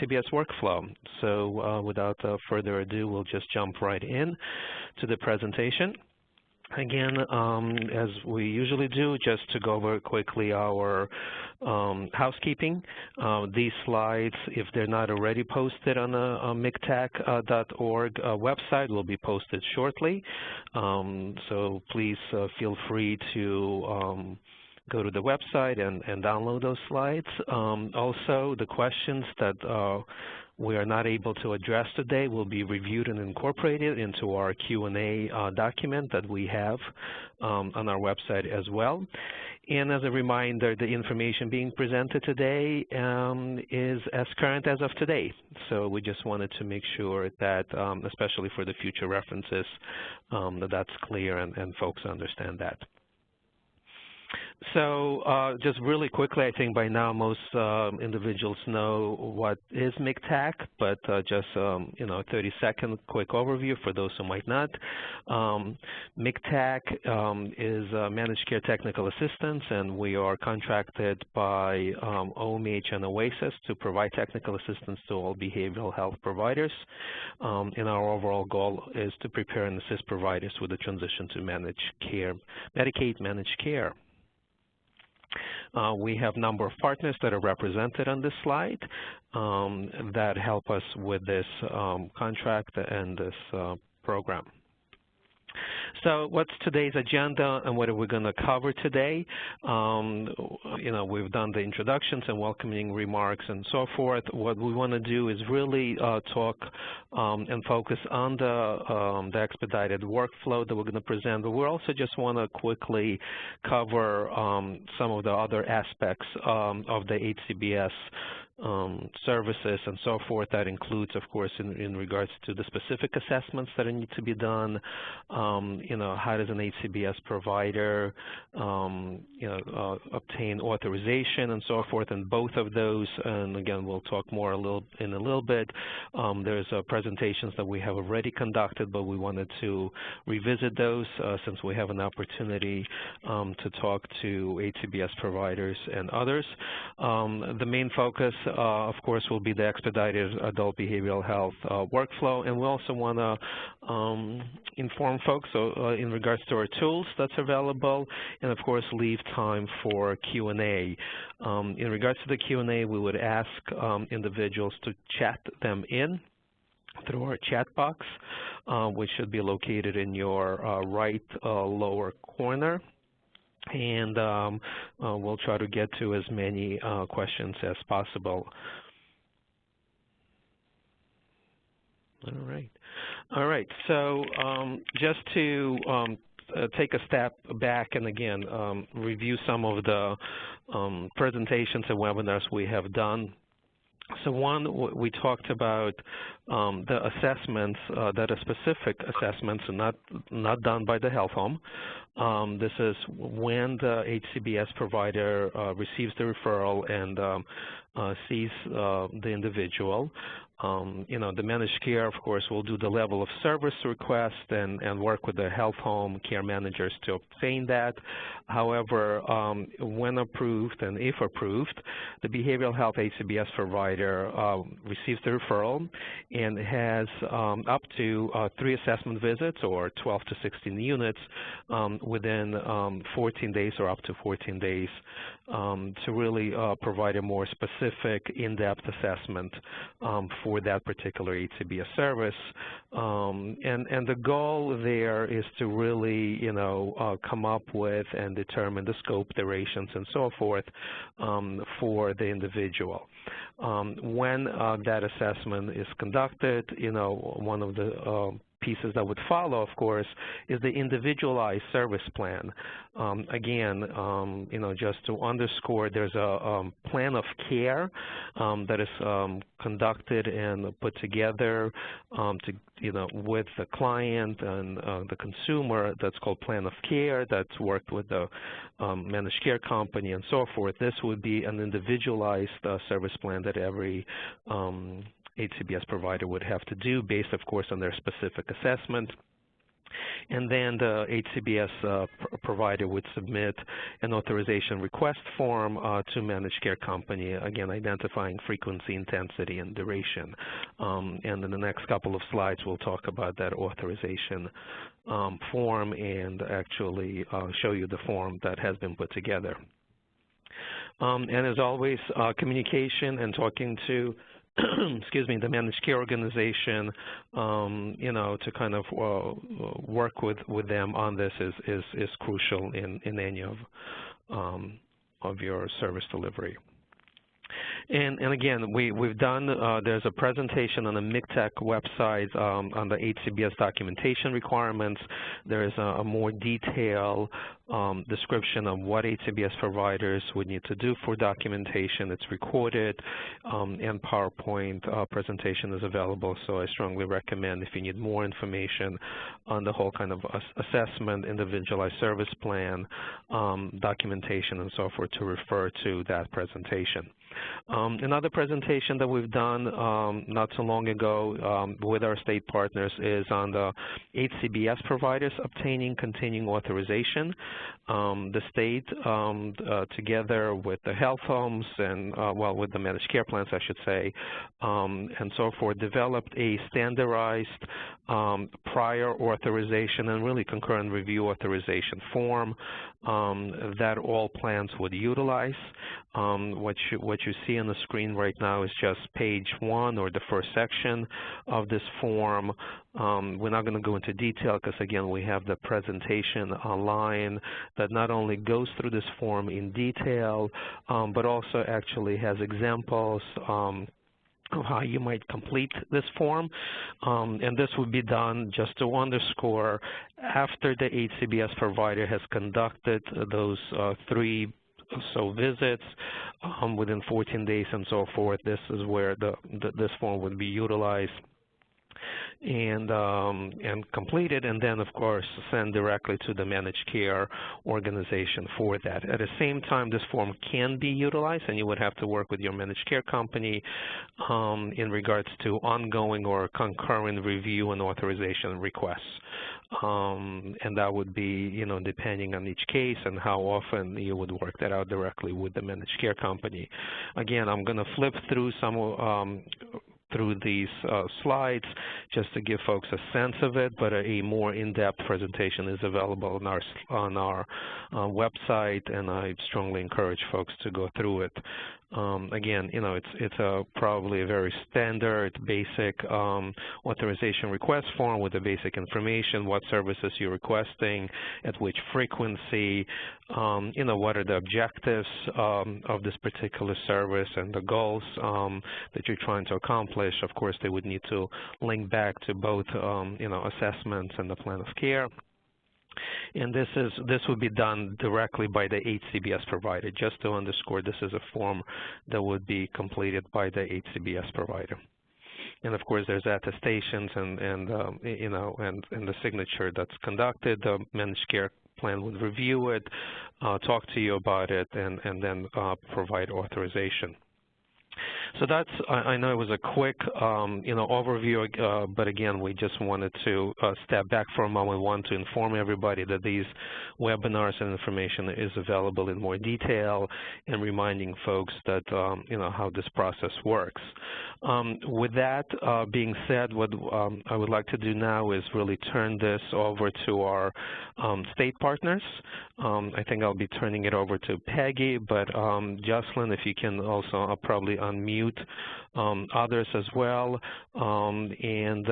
HCBS Workflow. So without further ado, we'll just jump right in to the presentation. Again, as we usually do, just to go over quickly our housekeeping. These slides, if they're not already posted on the mctac.org website, will be posted shortly. So please feel free to go to the website and download those slides. Also, the questions that we are not able to address today will be reviewed and incorporated into our Q&A document that we have on our website as well. And as a reminder, the information being presented today is as current as of today. So we just wanted to make sure that, especially for the future references, that that's clear and folks understand that. So just really quickly, I think by now most individuals know what is MCTAC, but just a 30-second quick overview for those who might not. MCTAC is Managed Care Technical Assistance, and we are contracted by OMH and OASIS to provide technical assistance to all behavioral health providers. And our overall goal is to prepare and assist providers with the transition to managed care, Medicaid managed care. We have a number of partners that are represented on this slide that help us with this contract and this program. So what's today's agenda and what are we going to cover today? We've done the introductions and welcoming remarks and so forth. What we want to do is really talk and focus on the expedited workflow that we're going to present, but we also just want to quickly cover some of the other aspects of the HCBS services and so forth. That includes, of course, in regards to the specific assessments that need to be done. How does an HCBS provider, obtain authorization and so forth, and both of those. And again, we'll talk more in a little bit. There's presentations that we have already conducted, but we wanted to revisit those since we have an opportunity to talk to HCBS providers and others. The main focus, of course, will be the expedited adult behavioral health workflow, and we also want to inform folks in regards to our tools that's available, and of course leave time for Q&A. In regards to the Q&A, we would ask individuals to chat them in through our chat box, which should be located in your right lower corner. And we'll try to get to as many questions as possible. All right. So just to take a step back and again review some of the presentations and webinars we have done. So one, we talked about the assessments that are specific assessments and not done by the health home. This is when the HCBS provider receives the referral and sees the individual. The managed care, of course, will do the level of service request and work with the health home care managers to obtain that. However, when approved and if approved, the behavioral health HCBS provider receives the referral and has up to 3 assessment visits or 12 to 16 units within 14 days or up to 14 days to really provide a more specific, in-depth assessment for that particular HCBS service. And the goal there is to really, come up with and determine the scope, durations, and so forth for the individual. When that assessment is conducted, one of the pieces that would follow, of course, is the individualized service plan. Again, just to underscore, there's a plan of care that is conducted and put together with the client and the consumer. That's called plan of care. That's worked with the managed care company and so forth. This would be an individualized service plan that every HCBS provider would have to do based, of course, on their specific assessment. And then the HCBS provider would submit an authorization request form to managed care company, again, identifying frequency, intensity, and duration. And in the next couple of slides, we'll talk about that authorization form and actually show you the form that has been put together. And as always, communication and talking to excuse me, the managed care organization, you know, to kind of work with them on this is crucial in any of your service delivery. And again, we've done, there's a presentation on the MIGTech website on the HCBS documentation requirements. There is a more detailed description of what HCBS providers would need to do for documentation. It's recorded, and PowerPoint presentation is available, so I strongly recommend if you need more information on the whole kind of assessment, individualized service plan, documentation, and so forth, to refer to that presentation. Another presentation that we've done not so long ago with our state partners is on the HCBS providers obtaining continuing authorization. The state, together with the health homes and, well, with the managed care plans, I should say, and so forth, developed a standardized prior authorization and really concurrent review authorization form that all plans would utilize. What you see on the screen right now is just page 1 or the first section of this form. We're not going to go into detail because, again, we have the presentation online that not only goes through this form in detail, but also actually has examples of how you might complete this form, and this would be done, just to underscore, after the HCBS provider has conducted those 3 so visits within 14 days and so forth. This is where this form would be utilized and completed, and then, of course, send directly to the managed care organization for that. At the same time, this form can be utilized, and you would have to work with your managed care company in regards to ongoing or concurrent review and authorization requests. And that would be, you know, depending on each case and how often you would work that out directly with the managed care company. Again, I'm going to flip through through these slides just to give folks a sense of it, but a more in-depth presentation is available on our website, and I strongly encourage folks to go through it. Again, you know, it's probably a very standard, basic authorization request form with the basic information, what services you're requesting, at which frequency, you know, what are the objectives of this particular service and the goals that you're trying to accomplish. Of course, they would need to link back to both, you know, assessments and the plan of care. And this would be done directly by the HCBS provider. Just to underscore, this is a form that would be completed by the HCBS provider. And of course, there's attestations and you know, and the signature that's conducted. The managed care plan would review it, talk to you about it, and then provide authorization. So that's, I know it was a quick, you know, overview, but again, we just wanted to step back for a moment. We want to inform everybody that these webinars and information is available in more detail, and reminding folks that, you know, how this process works. With that being said, what I would like to do now is really turn this over to our state partners. I think I'll be turning it over to Peggy, but Jocelyn, if you can also probably unmute others as well, and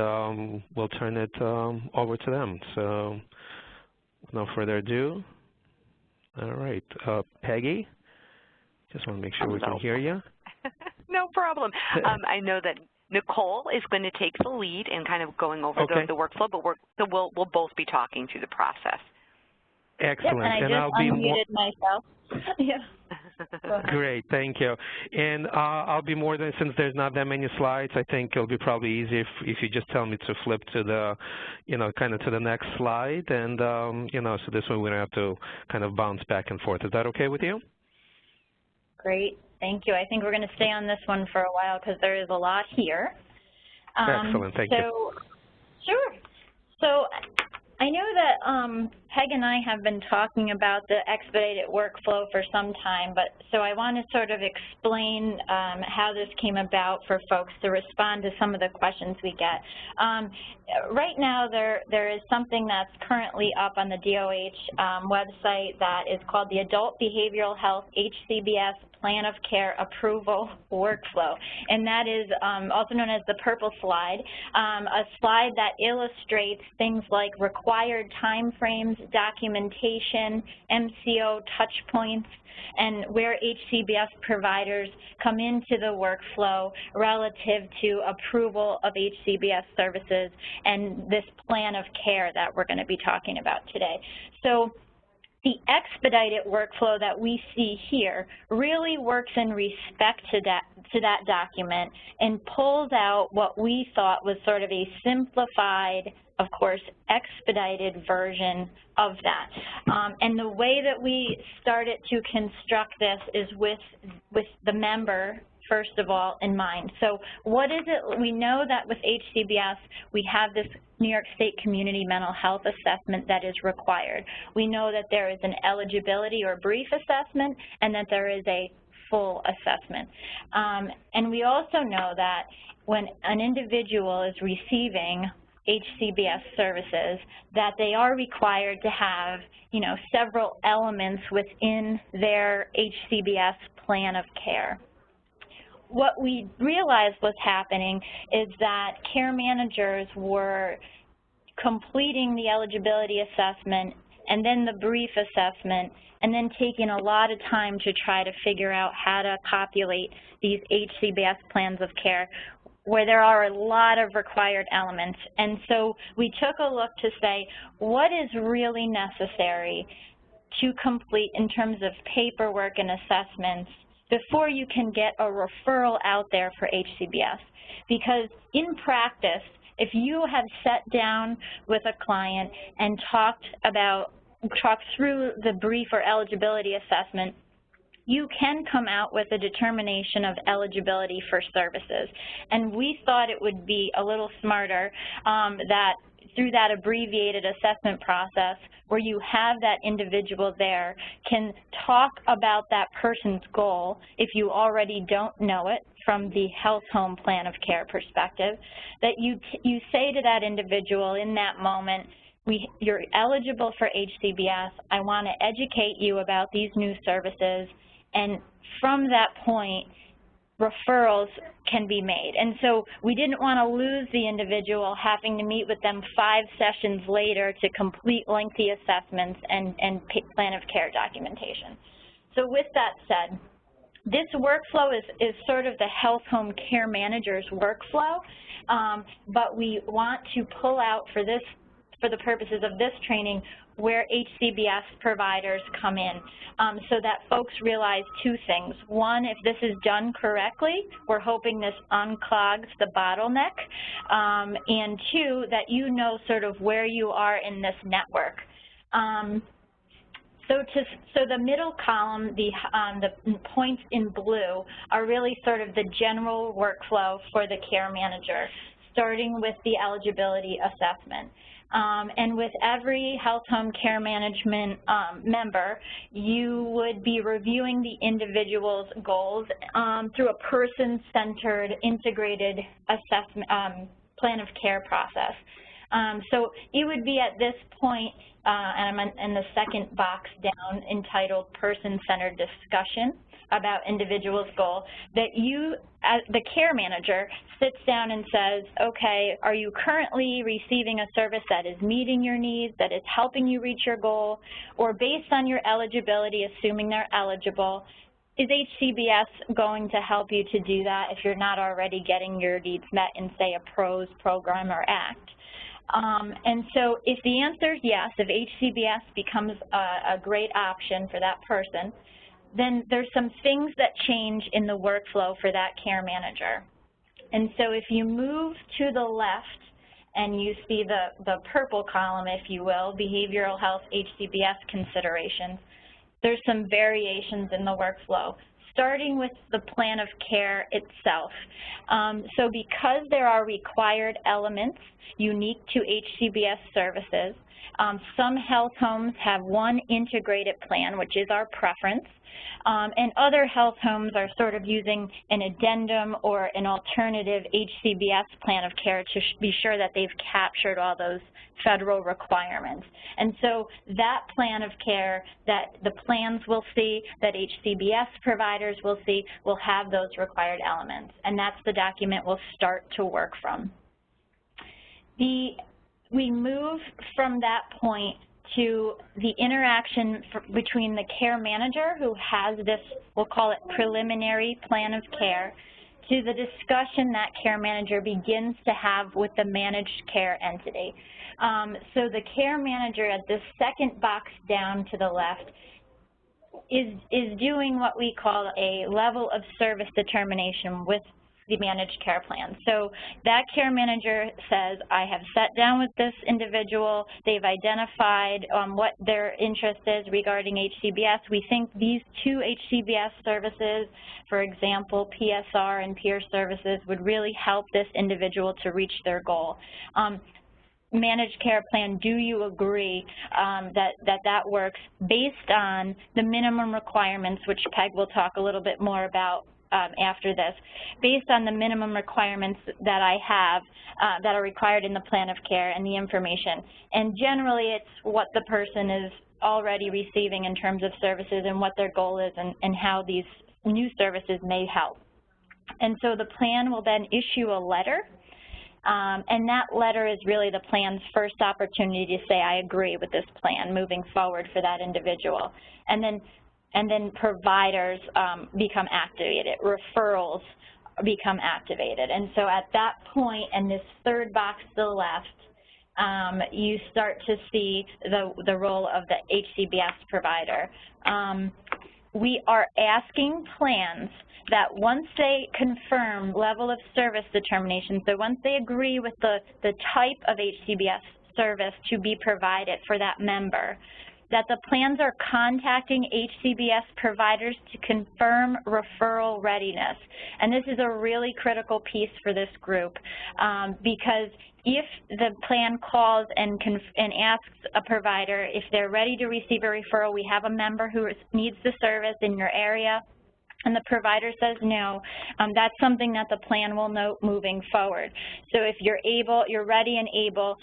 we'll turn it over to them. So, no further ado. All right, Peggy, just want to make sure we can hear you. No problem. I know that Nicole is going to take the lead in kind of going over the workflow, but we'll both be talking through the process. Excellent. Yep, and I just unmuted myself. Yeah. Great, thank you. And I'll be more than, since there's not that many slides, I think it'll be probably easy if you just tell me to flip to the, you know, kind of to the next slide, and you know, so this way we don't have to kind of bounce back and forth. Is that okay with you? Great, thank you. I think we're going to stay on this one for a while because there is a lot here. Excellent, thank you. Sure. So I know that Peg and I have been talking about the expedited workflow for some time, but so I want to sort of explain how this came about for folks to respond to some of the questions we get. Right now, there is something that's currently up on the DOH website that is called the Adult Behavioral Health HCBS Plan of Care Approval Workflow, and that is also known as the purple slide, a slide that illustrates things like required time frames, documentation, MCO touch points, and where HCBS providers come into the workflow relative to approval of HCBS services and this plan of care that we're going to be talking about today. So the expedited workflow that we see here really works in respect to that document and pulls out what we thought was sort of a simplified, of course, expedited version of that. And the way that we started to construct this is with the member, first of all, in mind. So what is it? We know that with HCBS, we have this New York State Community Mental Health Assessment that is required. We know that there is an eligibility or brief assessment and that there is a full assessment. And we also know that when an individual is receiving HCBS services, that they are required to have, you know, several elements within their HCBS plan of care. What we realized was happening is that care managers were completing the eligibility assessment and then the brief assessment and then taking a lot of time to try to figure out how to populate these HCBS plans of care where there are a lot of required elements. And so we took a look to say, what is really necessary to complete in terms of paperwork and assessments before you can get a referral out there for HCBS. Because in practice, if you have sat down with a client and talked through the brief or eligibility assessment, you can come out with a determination of eligibility for services. And we thought it would be a little smarter that through that abbreviated assessment process where you have that individual there can talk about that person's goal if you already don't know it from the health home plan of care perspective, that you say to that individual in that moment, you're eligible for HCBS, I want to educate you about these new services, and from that point, referrals can be made. And so we didn't want to lose the individual having to meet with them 5 sessions later to complete lengthy assessments and plan of care documentation. So with that said, this workflow is sort of the health home care manager's workflow, but we want to pull out for the purposes of this training where HCBS providers come in so that folks realize 2 things. One, if this is done correctly, we're hoping this unclogs the bottleneck, and 2, that you know sort of where you are in this network. So the middle column, the points in blue, are really sort of the general workflow for the care manager, starting with the eligibility assessment. And with every health home care management member, you would be reviewing the individual's goals through a person-centered integrated assessment plan of care process. So it would be at this point, and I'm in the second box down, entitled Person-Centered Discussion about individual's goal, that you, as the care manager, sits down and says, okay, are you currently receiving a service that is meeting your needs, that is helping you reach your goal, or based on your eligibility, assuming they're eligible, is HCBS going to help you to do that if you're not already getting your needs met in, say, a PROS program or ACT? And so if the answer is yes, if HCBS becomes a great option for that person, then there's some things that change in the workflow for that care manager. And so if you move to the left and you see the purple column, if you will, behavioral health HCBS considerations, there's some variations in the workflow, starting with the plan of care itself. So because there are required elements unique to HCBS services, Some health homes have one integrated plan, which is our preference, and other health homes are sort of using an addendum or an alternative HCBS plan of care to be sure that they've captured all those federal requirements. And so that plan of care that the plans will see, that HCBS providers will see, will have those required elements. And that's the document we'll start to work from. We move from that point to the interaction between the care manager, who has this, we'll call it preliminary plan of care, to the discussion that care manager begins to have with the managed care entity. So the care manager at the second box down to the left is doing what we call a level of service determination with the managed care plan. So that care manager says, I have sat down with this individual, they've identified what their interest is regarding HCBS. We think these two HCBS services, for example, PSR and peer services, would really help this individual to reach their goal. Managed care plan, do you agree that works based on the minimum requirements, which Peg will talk a little bit more about after this, based on the minimum requirements that I have that are required in the plan of care and the information. And generally it's what the person is already receiving in terms of services and what their goal is and how these new services may help. And so the plan will then issue a letter, and that letter is really the plan's first opportunity to say, I agree with this plan moving forward for that individual. And then providers become activated, referrals become activated. And so at that point, and this third box to the left, you start to see the role of the HCBS provider. We are asking plans that once they confirm level of service determination, so once they agree with the type of HCBS service to be provided for that member, that the plans are contacting HCBS providers to confirm referral readiness. And this is a really critical piece for this group because if the plan calls and asks a provider if they're ready to receive a referral, we have a member who needs the service in your area, and the provider says no, that's something that the plan will note moving forward. So if you're ready and able,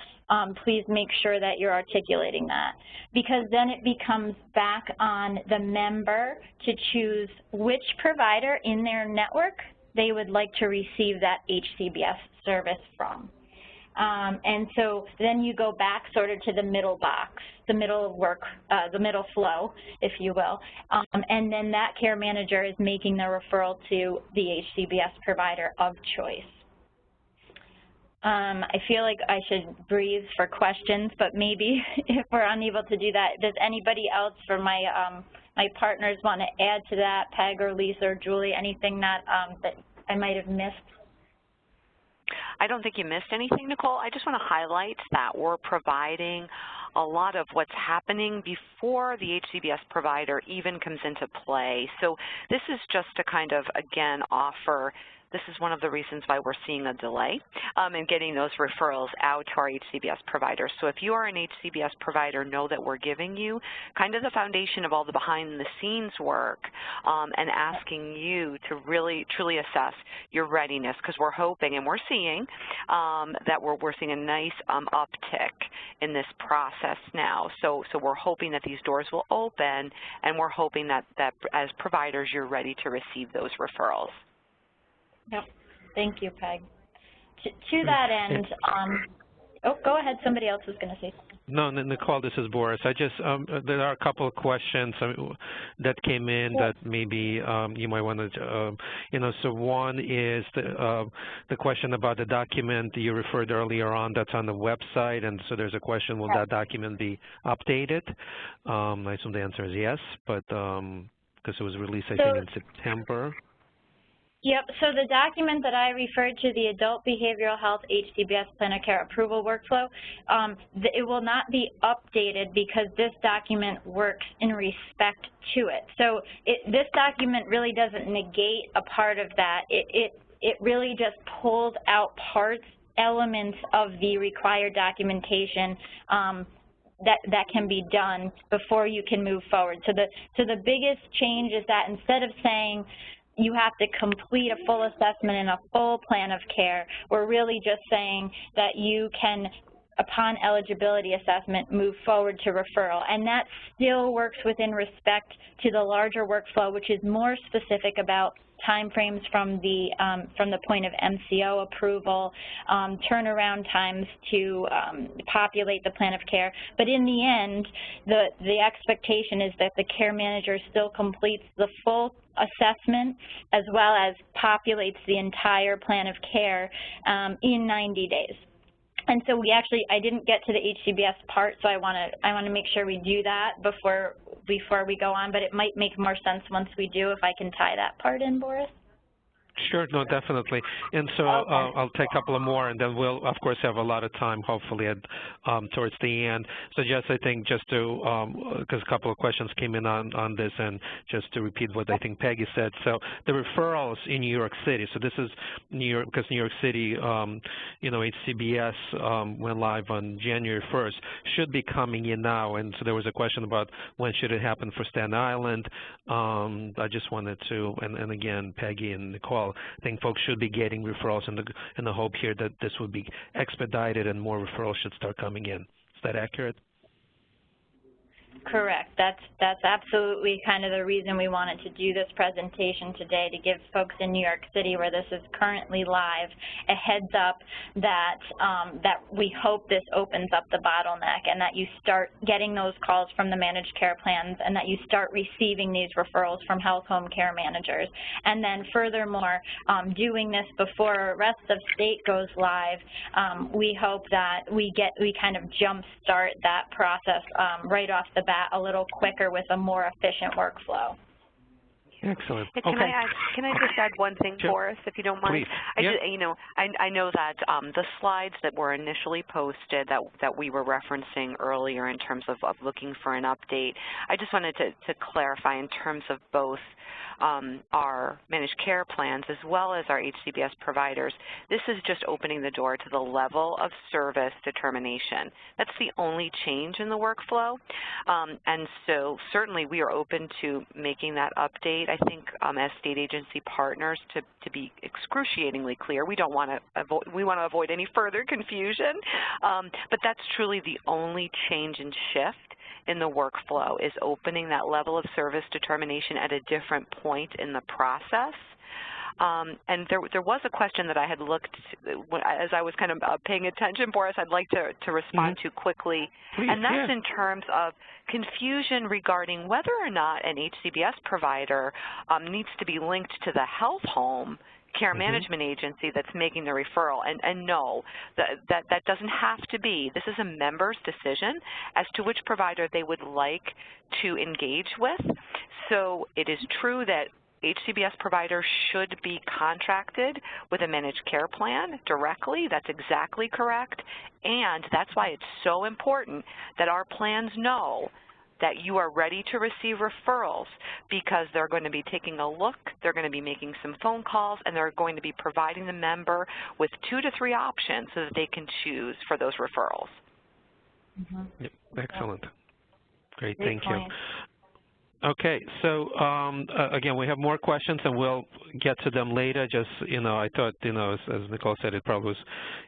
please make sure that you're articulating that, because then it becomes back on the member to choose which provider in their network they would like to receive that HCBS service from. And so then you go back sort of to the middle box, the middle work, the middle flow, if you will, and then that care manager is making the referral to the HCBS provider of choice. I feel like I should breathe for questions, but maybe if we're unable to do that, does anybody else from my partners want to add to that, Peg or Lisa or Julie, anything that I might have missed? I don't think you missed anything, Nicole. I just want to highlight that we're providing a lot of what's happening before the HCBS provider even comes into play. So this is just to kind of, again, offer, this is one of the reasons why we're seeing a delay in getting those referrals out to our HCBS providers. So if you are an HCBS provider, know that we're giving you kind of the foundation of all the behind-the-scenes work and asking you to really, truly assess your readiness, because we're hoping and we're seeing that we're seeing a nice uptick in this process now. So we're hoping that these doors will open, and we're hoping that as providers, you're ready to receive those referrals. Yep. Thank you, Peg. To that end, oh, go ahead. Somebody else was going to say something. No, Nicole, this is Boris. I just, there are a couple of questions that came in that maybe you might want to, so one is the question about the document you referred earlier on that's on the website, and so there's a question, will that document be updated? I assume the answer is yes, but because it was released, I think, in September. Yep, so the document that I referred to, the Adult Behavioral Health HCBS Plan of Care Approval Workflow, it will not be updated because this document works in respect to it. So this document really doesn't negate a part of that. It really just pulls out elements of the required documentation that can be done before you can move forward. So the biggest change is that instead of saying you have to complete a full assessment and a full plan of care, we're really just saying that you can, upon eligibility assessment, move forward to referral. And that still works within respect to the larger workflow, which is more specific about timeframes from the point of MCO approval, turnaround times to populate the plan of care. But in the end, the expectation is that the care manager still completes the full assessment as well as populates the entire plan of care in 90 days. And so I didn't get to the HCBS part, so I want to make sure we do that before we go on, but it might make more sense once we do if I can tie that part in, Boris. Sure, no, definitely. And so okay. I'll take a couple of more, and then we'll, of course, have a lot of time, hopefully, at, towards the end. So just, I think, just to, because a couple of questions came in on this, and just to repeat what I think Peggy said. So the referrals in New York City, so this is New York, because New York City, you know, HCBS went live on January 1st, should be coming in now. And so there was a question about when should it happen for Staten Island. I just wanted to, and again, Peggy and Nicole, I think folks should be getting referrals in the hope here that this will be expedited and more referrals should start coming in. Is that accurate? Correct. That's absolutely kind of the reason we wanted to do this presentation today, to give folks in New York City, where this is currently live, a heads up that that we hope this opens up the bottleneck and that you start getting those calls from the managed care plans and that you start receiving these referrals from health home care managers. And then furthermore, doing this before rest of state goes live, we hope that we kind of jumpstart that process right off the bat a little quicker with a more efficient workflow. Excellent. Hey, can I just add one thing, Sure. Boris, if you don't mind? Please. I know that the slides that were initially posted that we were referencing earlier in terms of looking for an update, I just wanted to clarify in terms of both our managed care plans as well as our HCBS providers. This is just opening the door to the level of service determination. That's the only change in the workflow. And so certainly we are open to making that update. I think as state agency partners, to be excruciatingly clear, we want to avoid any further confusion. But that's truly the only change and shift in the workflow, is opening that level of service determination at a different point in the process. And there was a question that I had looked, as I was kind of paying attention, Boris, I'd like to respond to quickly. Please, and that's in terms of confusion regarding whether or not an HCBS provider needs to be linked to the health home care management agency that's making the referral. And no, that doesn't have to be. This is a member's decision as to which provider they would like to engage with. So it is true that HCBS providers should be contracted with a managed care plan directly. That's exactly correct. And that's why it's so important that our plans know that you are ready to receive referrals, because they're going to be taking a look, they're going to be making some phone calls, and they're going to be providing the member with 2 to 3 options so that they can choose for those referrals. Yep. Excellent. Great, thank you. Okay, so again, we have more questions, and we'll get to them later. Just, I thought, as Nicole said, it probably was,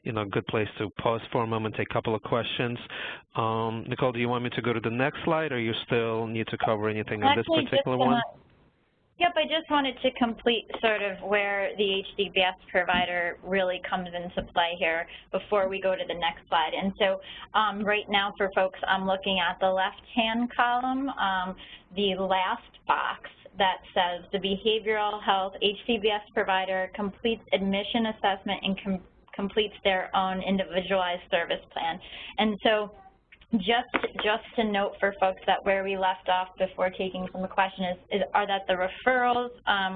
a good place to pause for a moment, take a couple of questions. Nicole, do you want me to go to the next slide, or you still need to cover anything on this particular one? Yep, I just wanted to complete sort of where the HCBS provider really comes into play here before we go to the next slide. And so right now for folks, I'm looking at the left-hand column, the last box that says the behavioral health HCBS provider completes admission assessment and completes their own individualized service plan. And so just to note for folks that where we left off before taking some of the question are that the referrals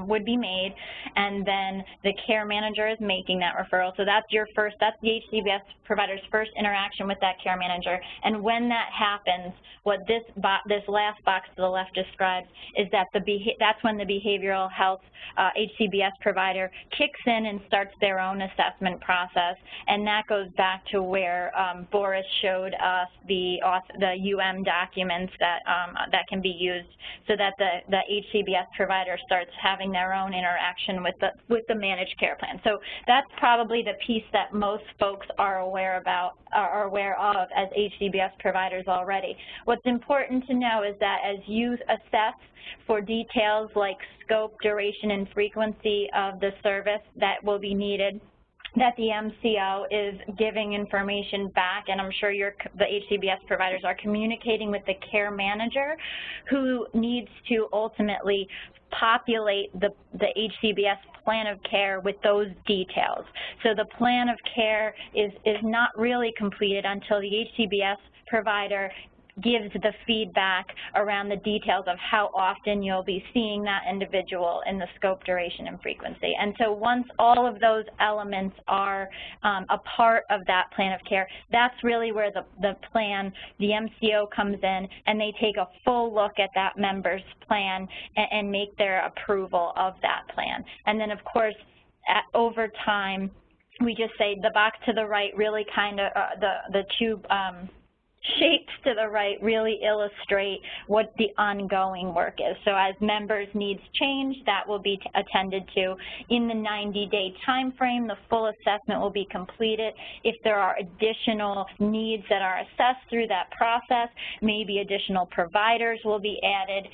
would be made, and then the care manager is making that referral. So that's that's the HCBS provider's first interaction with that care manager. And when that happens, what this last box to the left describes is that that's when the behavioral health HCBS provider kicks in and starts their own assessment process. And that goes back to where Boris showed us the the documents that that can be used, so that the HCBS provider starts having their own interaction with the managed care plan. So that's probably the piece that most folks are aware of as HCBS providers already. What's important to know is that as you assess for details like scope, duration, and frequency of the service that will be needed, that the MCO is giving information back, and I'm sure the HCBS providers are communicating with the care manager, who needs to ultimately populate the HCBS plan of care with those details. So the plan of care is not really completed until the HCBS provider gives the feedback around the details of how often you'll be seeing that individual in the scope, duration, and frequency. And so once all of those elements are a part of that plan of care, that's really where the MCO comes in, and they take a full look at that member's plan and make their approval of that plan. And then, of course, over time, we just say the box to the right really kind of, the two shapes to the right really illustrate what the ongoing work is. So as members' needs change, that will be attended to. In the 90-day time frame, the full assessment will be completed. If there are additional needs that are assessed through that process, maybe additional providers will be added.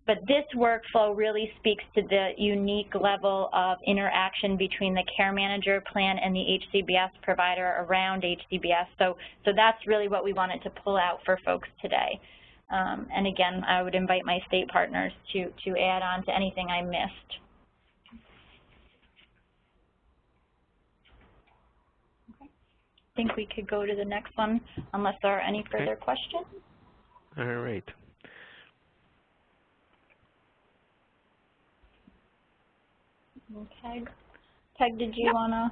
But this workflow really speaks to the unique level of interaction between the care manager plan and the HCBS provider around HCBS. So that's really what we wanted to pull out for folks today. And again, I would invite my state partners to add on to anything I missed. Okay. I think we could go to the next one unless there are any further questions. All right. Okay. Peg, did you want to?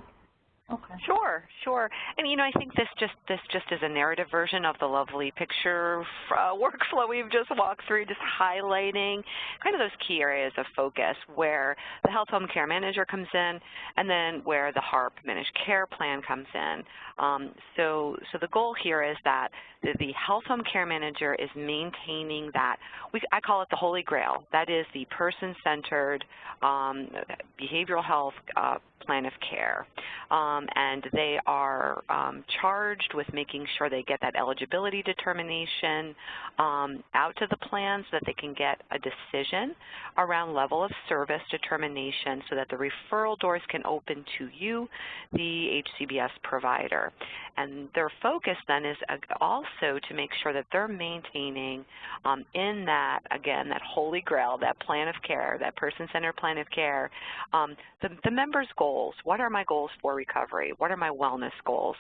Okay. Sure. And I think this just is a narrative version of the lovely picture workflow we've just walked through, just highlighting kind of those key areas of focus where the health home care manager comes in, and then where the HARP managed care plan comes in. So the goal here is that the health home care manager is maintaining that, I call it the holy grail. That is the person-centered behavioral health plan of care. And they are charged with making sure they get that eligibility determination out to the plan so that they can get a decision around level of service determination so that the referral doors can open to you, the HCBS provider. And their focus then is also to make sure that they're maintaining in that, again, that holy grail, that plan of care, that person-centered plan of care, the member's goals. What are my goals for recovery? What are my wellness goals?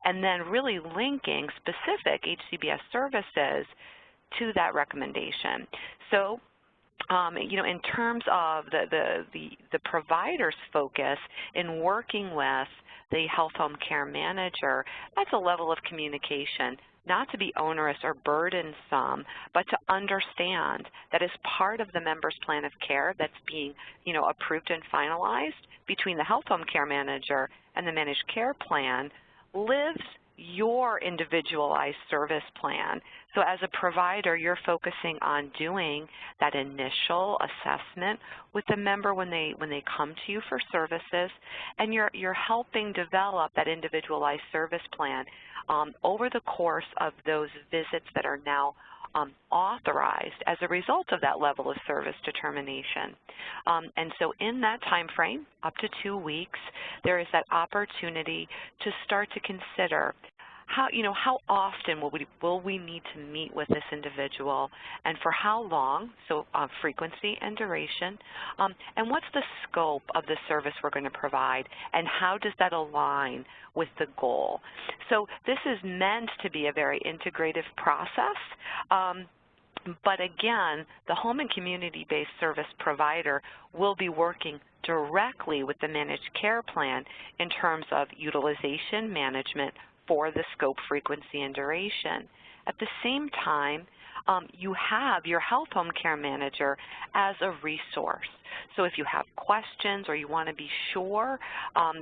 And then really linking specific HCBS services to that recommendation. So in terms of the provider's focus in working with the health home care manager, that's a level of communication, not to be onerous or burdensome, but to understand that as part of the member's plan of care that's being, approved and finalized between the health home care manager and the managed care plan lives your individualized service plan. So as a provider, you're focusing on doing that initial assessment with the member when they come to you for services, and you're helping develop that individualized service plan over the course of those visits that are now authorized as a result of that level of service determination. And so in that time frame, up to 2 weeks, there is that opportunity to start to consider how often will we need to meet with this individual, and for how long, so frequency and duration, and what's the scope of the service we're going to provide, and how does that align with the goal. So this is meant to be a very integrative process. But again, the home and community-based service provider will be working directly with the managed care plan in terms of utilization management for the scope, frequency, and duration. At the same time, you have your health home care manager as a resource. So if you have questions or you want to be sure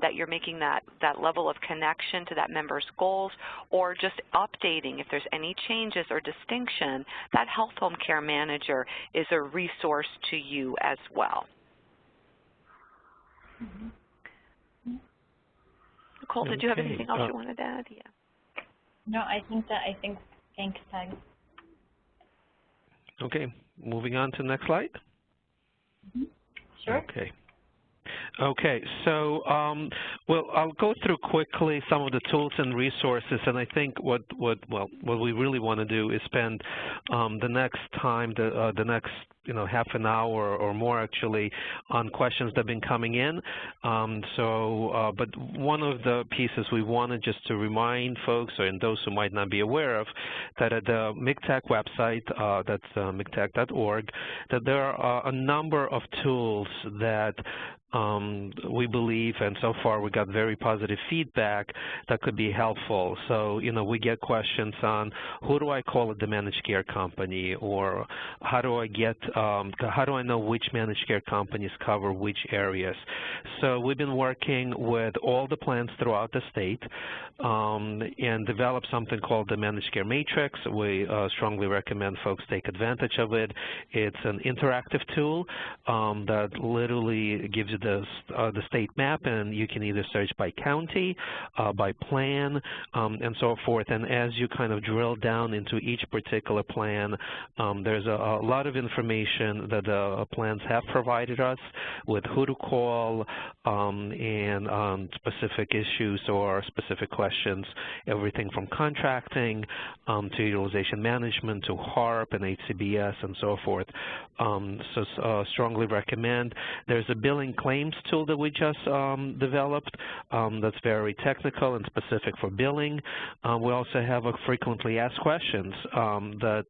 that you're making that level of connection to that member's goals, or just updating if there's any changes or distinction, that health home care manager is a resource to you as well. Nicole, did you have anything else you wanted to add? Yeah. No, thanks, Peg. Okay, moving on to the next slide. Sure. Okay. Okay, so well, I'll go through quickly some of the tools and resources, and I think what we really want to do is spend the next time, the next half an hour or more actually, on questions that have been coming in. But one of the pieces we wanted just to remind folks, and those who might not be aware of, that at the MCTAC website, that's mctac.org, that there are a number of tools that we believe, and so far we got very positive feedback, that could be helpful. So, we get questions on who do I call at the managed care company, or how do I know which managed care companies cover which areas. So we've been working with all the plans throughout the state and developed something called the Managed Care Matrix. We strongly recommend folks take advantage of it. It's an interactive tool that literally gives you the state map, and you can either search by county, by plan, and so forth. And as you kind of drill down into each particular plan, there's a lot of information that the plans have provided us with who to call and on specific issues or specific questions, everything from contracting to utilization management to HARP and HCBS and so forth. So strongly recommend. There's a billing claims tool that we just developed that's very technical and specific for billing. We also have a frequently asked questions that,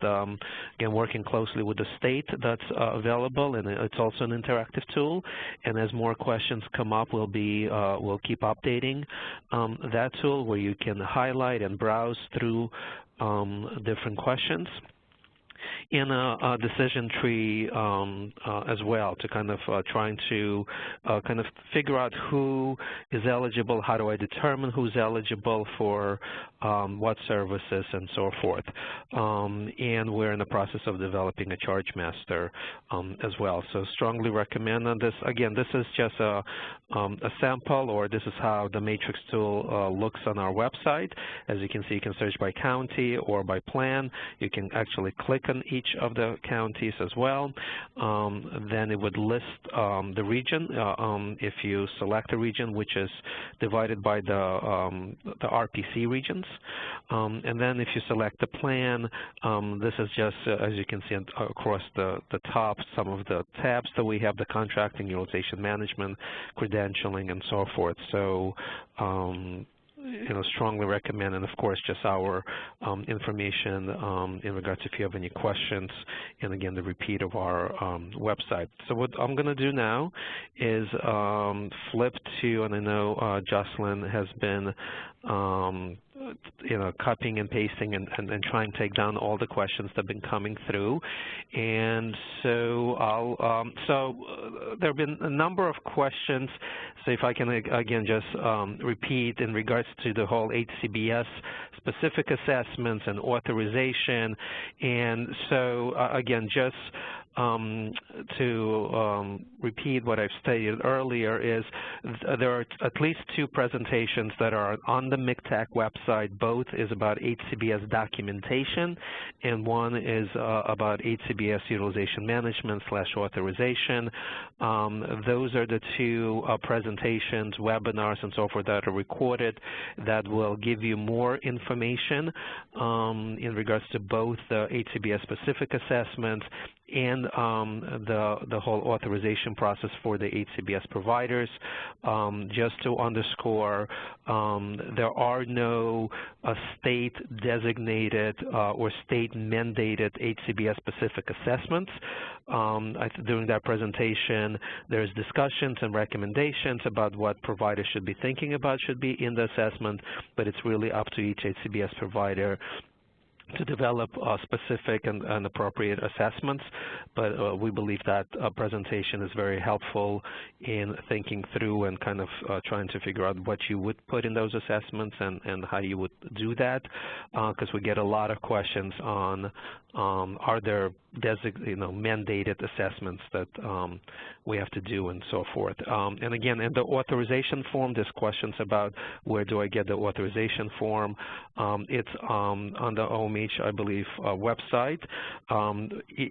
again, working closely with the state, that's available, and it's also an interactive tool. And as more questions come up, we'll keep updating that tool where you can highlight and browse through different questions. In a decision tree as well, to kind of trying to kind of figure out who is eligible, how do I determine who's eligible for what services and so forth. And we're in the process of developing a charge master as well. So strongly recommend on this. Again, this is just a sample, or this is how the Matrix tool looks on our website. As you can see, you can search by county or by plan. You can actually click on each of the counties as well. Then it would list the region if you select a region, which is divided by the RPC regions. And then if you select the plan, this is just, as you can see across the top, some of the tabs that we have: the contracting, utilization management, credentialing, and so forth. So strongly recommend, and of course just our information in regards if you have any questions, and again the repeat of our website. So what I'm going to do now is flip to, and I know Jocelyn has been copying and pasting and trying to take down all the questions that have been coming through. And so there have been a number of questions. So if I can again just repeat in regards to the whole HCBS specific assessments and authorization. And so again, just to repeat what I've stated earlier, is there are at least two presentations that are on the MCTAC website. Both is about HCBS documentation, and one is about HCBS utilization management / authorization. Those are the two presentations, webinars, and so forth that are recorded that will give you more information in regards to both the HCBS specific assessments and the whole authorization process for the HCBS providers. Just to underscore, there are no state-designated or state-mandated HCBS-specific assessments. During that presentation, there's discussions and recommendations about what providers should be thinking about should be in the assessment, but it's really up to each HCBS provider to develop specific and appropriate assessments, but we believe that presentation is very helpful in thinking through and kind of trying to figure out what you would put in those assessments and how you would do that, because we get a lot of questions on are there mandated assessments that we have to do and so forth. And again, in the authorization form, there's questions about where do I get the authorization form. It's on the OMH, I believe, website.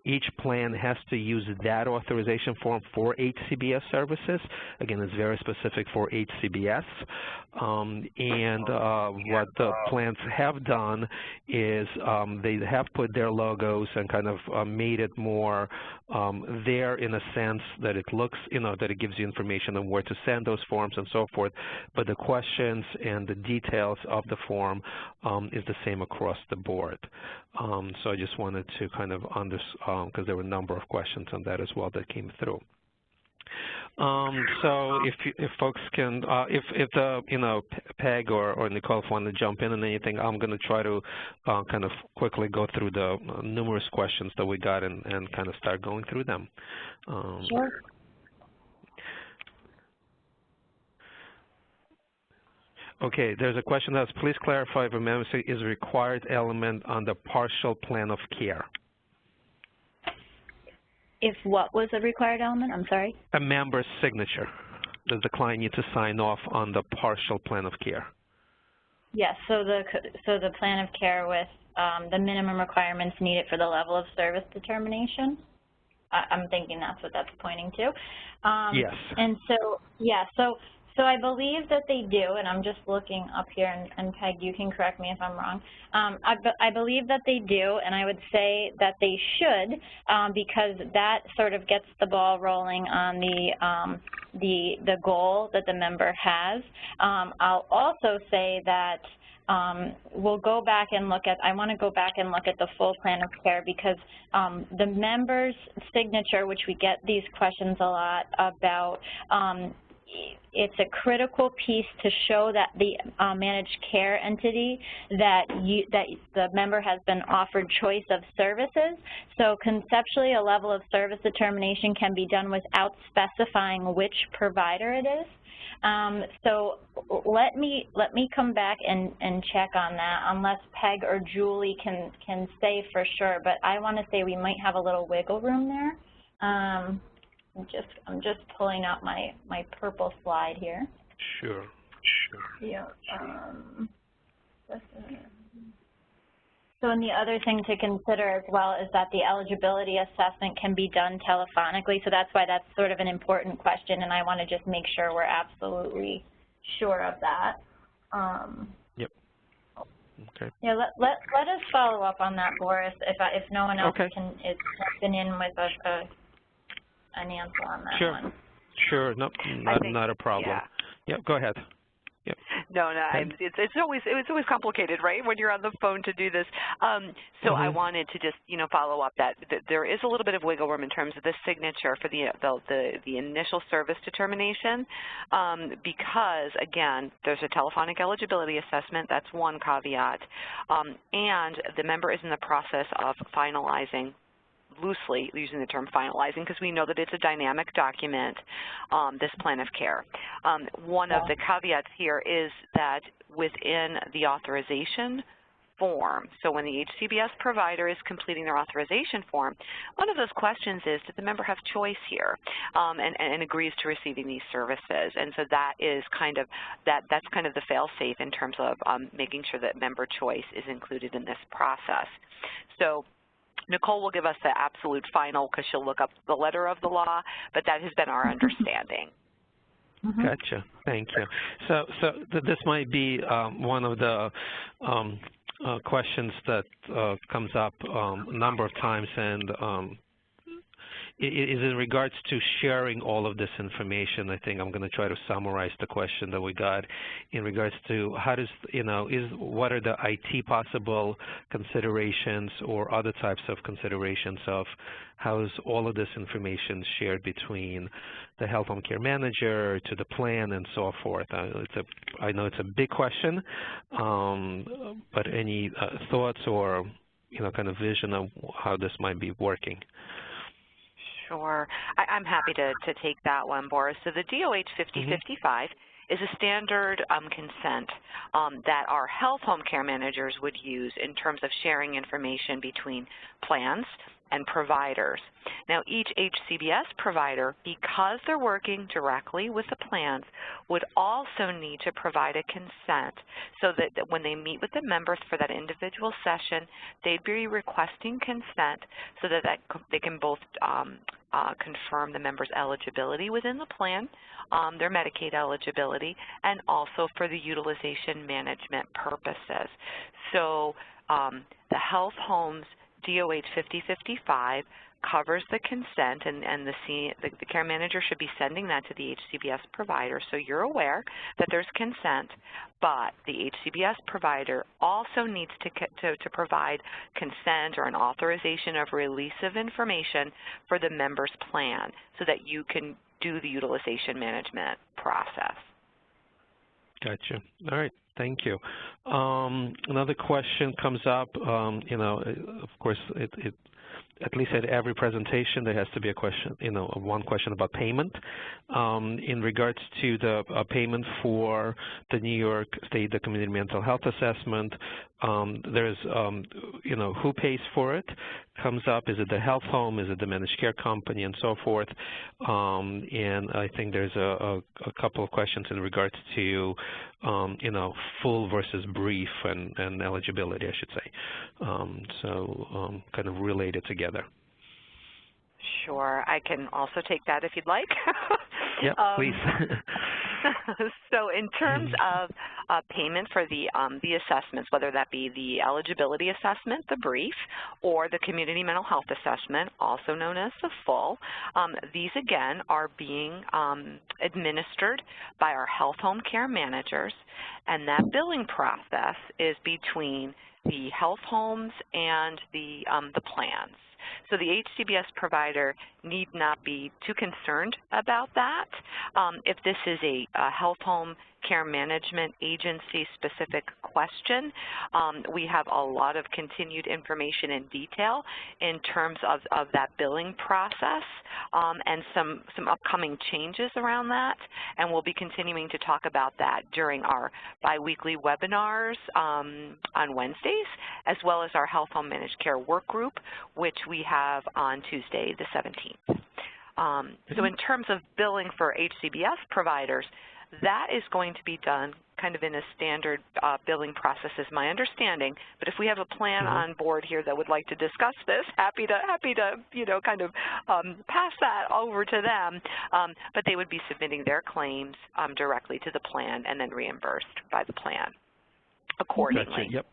Each plan has to use that authorization form for HCBS services. Again, it's very specific for HCBS. And what the plans have done is they have put their logos and kind of made it more there in a sense that it looks, that it gives you information on where to send those forms and so forth. But the questions and the details of the form is the same across the board. So I just wanted to kind of because there were a number of questions on that as well that came through. So if folks can, if the Peg or Nicole want to jump in on anything, I'm going to try to kind of quickly go through the numerous questions that we got and kind of start going through them. Sure. Okay, there's a question that's, please clarify if a member is a required element on the partial plan of care. If what was a required element? I'm sorry? A member's signature. Does the client need to sign off on the partial plan of care? Yes, so the plan of care with the minimum requirements needed for the level of service determination. I'm thinking that's what that's pointing to. Yes. And so, yeah, so I believe that they do, and I'm just looking up here, and Peg, you can correct me if I'm wrong. I believe that they do, and I would say that they should, because that sort of gets the ball rolling on the goal that the member has. I'll also say that we'll go back and look at, I want to go back and look at the full plan of care, because the member's signature, which we get these questions a lot about, it's a critical piece to show that the managed care entity that the member has been offered choice of services. So conceptually, a level of service determination can be done without specifying which provider it is. So let me come back and check on that, unless Peg or Julie can say for sure. But I want to say we might have a little wiggle room there. I'm just pulling out my purple slide here. Sure. Yeah. So, and the other thing to consider as well is that the eligibility assessment can be done telephonically. So that's why that's sort of an important question, and I want to just make sure we're absolutely sure of that. Yep. Okay. Yeah. Let us follow up on that, Boris. If no one else is jumping in with an answer on that one. Sure, no, not a problem. Yeah. Yep, go ahead. Yep. No, it's always complicated, right, when you're on the phone to do this. So I wanted to just follow up that there is a little bit of wiggle room in terms of the signature for the initial service determination, because again, there's a telephonic eligibility assessment. That's one caveat, and the member is in the process of finalizing, loosely using the term finalizing, because we know that it's a dynamic document, this plan of care. One of the caveats here is that within the authorization form, so when the HCBS provider is completing their authorization form, one of those questions is, did the member have choice here, and agrees to receiving these services? And so that is that's kind of the fail-safe in terms of making sure that member choice is included in this process. So Nicole will give us the absolute final, because she'll look up the letter of the law, but that has been our understanding. Gotcha. Thank you. So this might be one of the questions that comes up a number of times, and is in regards to sharing all of this information. I think I'm going to try to summarize the question that we got in regards to how does, what are the IT possible considerations or other types of considerations of how is all of this information shared between the health home care manager to the plan and so forth. I know it's a big question, but any thoughts or kind of vision of how this might be working. Sure. I'm happy to take that one, Boris. So the DOH 5055 is a standard consent that our health home care managers would use in terms of sharing information between plans and providers. Now, each HCBS provider, because they're working directly with the plans, would also need to provide a consent so that when they meet with the members for that individual session, they'd be requesting consent so that they can both confirm the member's eligibility within the plan, their Medicaid eligibility, and also for the utilization management purposes. So the Health Homes DOH 5055 covers the consent, and the care manager should be sending that to the HCBS provider, so you're aware that there's consent, but the HCBS provider also needs to provide consent or an authorization of release of information for the member's plan so that you can do the utilization management process. Gotcha. All right. Thank you. Another question comes up. Of course, at least at every presentation, there has to be a question, one question about payment. In regards to the payment for the New York State, the Community Mental Health Assessment, there's, who pays for it comes up. Is it the health home? Is it the managed care company, and so forth? And I think there's a couple of questions in regards to, full versus brief and eligibility, I should say. Kind of related together. Sure. I can also take that if you'd like. Yeah, please. So in terms of payment for the assessments, whether that be the eligibility assessment, the brief, or the community mental health assessment, also known as the full, these again are being administered by our health home care managers, and that billing process is between the health homes and the plans. So the HCBS provider need not be too concerned about that. If this is a health home care management agency specific question, we have a lot of continued information in detail in terms of that billing process and some upcoming changes around that, and we'll be continuing to talk about that during our biweekly webinars on Wednesdays, as well as our Health Home Managed Care Work Group, which we have on Tuesday the 17th. So in terms of billing for HCBS providers, that is going to be done kind of in a standard billing process is my understanding, but if we have a plan on board here that would like to discuss this, happy to kind of pass that over to them, but they would be submitting their claims directly to the plan and then reimbursed by the plan accordingly. Gotcha. Yep.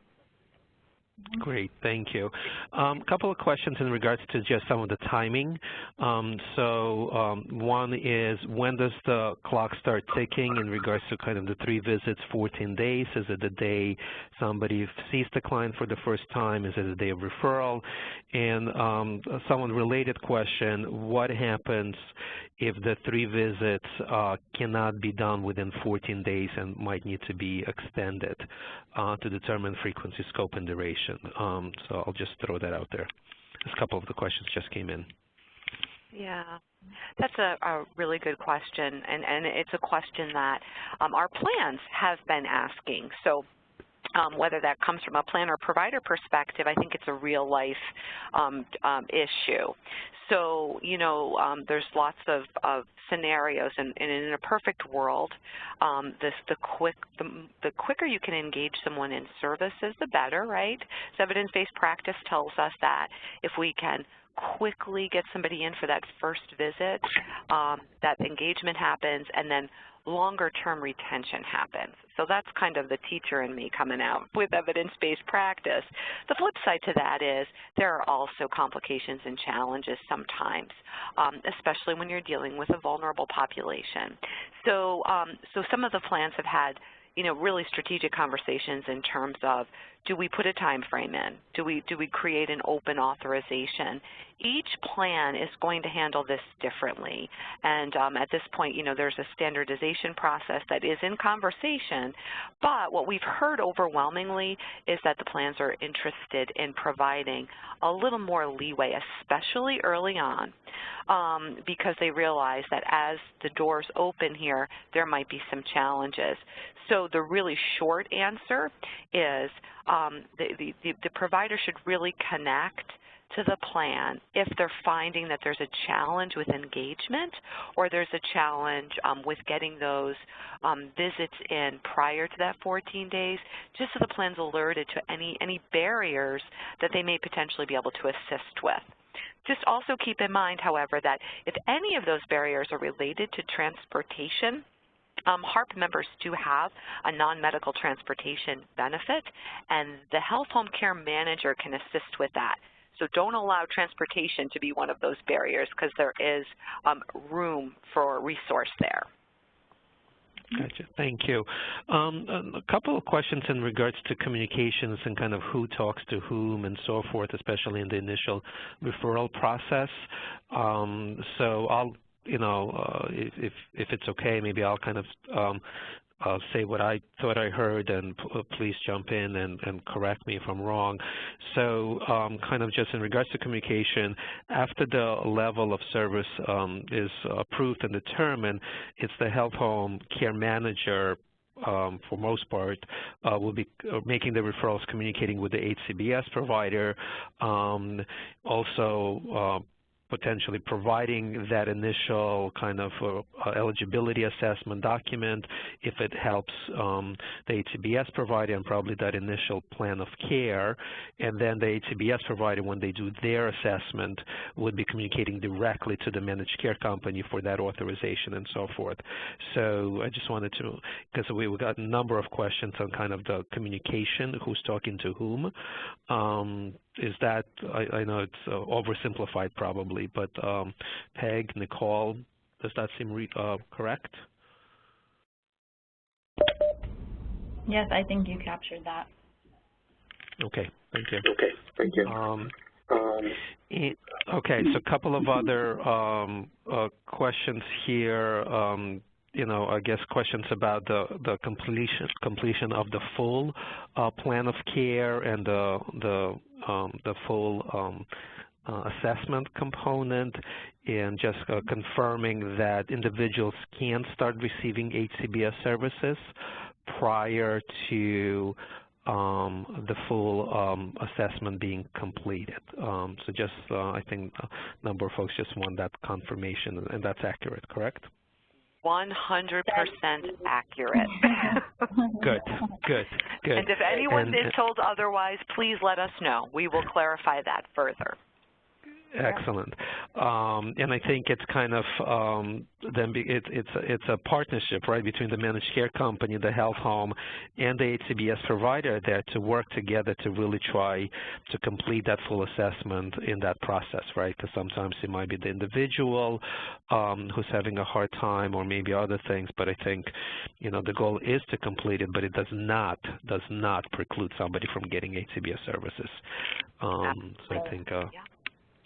Great, thank you. A couple of questions in regards to just some of the timing. One is, when does the clock start ticking in regards to kind of the 3 visits, 14 days? Is it the day somebody sees the client for the first time? Is it the day of referral? And somewhat related question, what happens if the 3 visits cannot be done within 14 days and might need to be extended to determine frequency, scope, and duration? So I'll just throw that out there. A couple of the questions just came in. Yeah, that's a really good question, and it's a question that our plans have been asking. So whether that comes from a plan or provider perspective, I think it's a real life issue. So, there's lots of scenarios, and in a perfect world, the quicker you can engage someone in services, the better, right? So evidence-based practice tells us that if we can quickly get somebody in for that first visit, that engagement happens, and then longer-term retention happens. So that's kind of the teacher in me coming out with evidence-based practice. The flip side to that is there are also complications and challenges sometimes, especially when you're dealing with a vulnerable population. So, some of the plans have had really strategic conversations in terms of, do we put a time frame in? Do we create an open authorization each plan is going to handle this differently. And at this point, there's a standardization process that is in conversation, but what we've heard overwhelmingly is that the plans are interested in providing a little more leeway, especially early on, because they realize that as the doors open here, there might be some challenges. So the really short answer is the provider should really connect to the plan if they're finding that there's a challenge with engagement or there's a challenge with getting those visits in prior to that 14 days, just so the plan's alerted to any barriers that they may potentially be able to assist with. Just also keep in mind, however, that if any of those barriers are related to transportation, HARP members do have a non-medical transportation benefit, and the health home care manager can assist with that. So don't allow transportation to be one of those barriers, because there is room for resource there. Gotcha. Thank you. A couple of questions in regards to communications and kind of who talks to whom and so forth, especially in the initial referral process. So I'll, if it's okay, maybe I'll kind of say what I thought I heard, and please jump in and correct me if I'm wrong. So kind of just in regards to communication, after the level of service is approved and determined, it's the health home care manager, for most part, will be making the referrals, communicating with the HCBS provider, also potentially providing that initial kind of eligibility assessment document if it helps the HCBS provider, and probably that initial plan of care. And then the HCBS provider, when they do their assessment, would be communicating directly to the managed care company for that authorization and so forth. So I just wanted to, because we got a number of questions on kind of the communication, who's talking to whom. Is that, I know it's oversimplified probably, but Peg, Nicole, does that seem correct? Yes, I think you captured that. Okay, thank you. Okay, thank you. Okay, so a couple of other questions here. I guess questions about the completion of the full plan of care and the full assessment component, and just confirming that individuals can start receiving HCBS services prior to the full assessment being completed. So just, I think a number of folks just want that confirmation, and that's accurate, correct? 100% accurate. Good. And if anyone is told otherwise, please let us know. We will clarify that further. Excellent. And I think it's kind of it's a partnership, right, between the managed care company, the health home, and the HCBS provider there to work together to really try to complete that full assessment in that process, right? Because sometimes it might be the individual who's having a hard time, or maybe other things. But I think, the goal is to complete it, but it does not preclude somebody from getting HCBS services. So I think.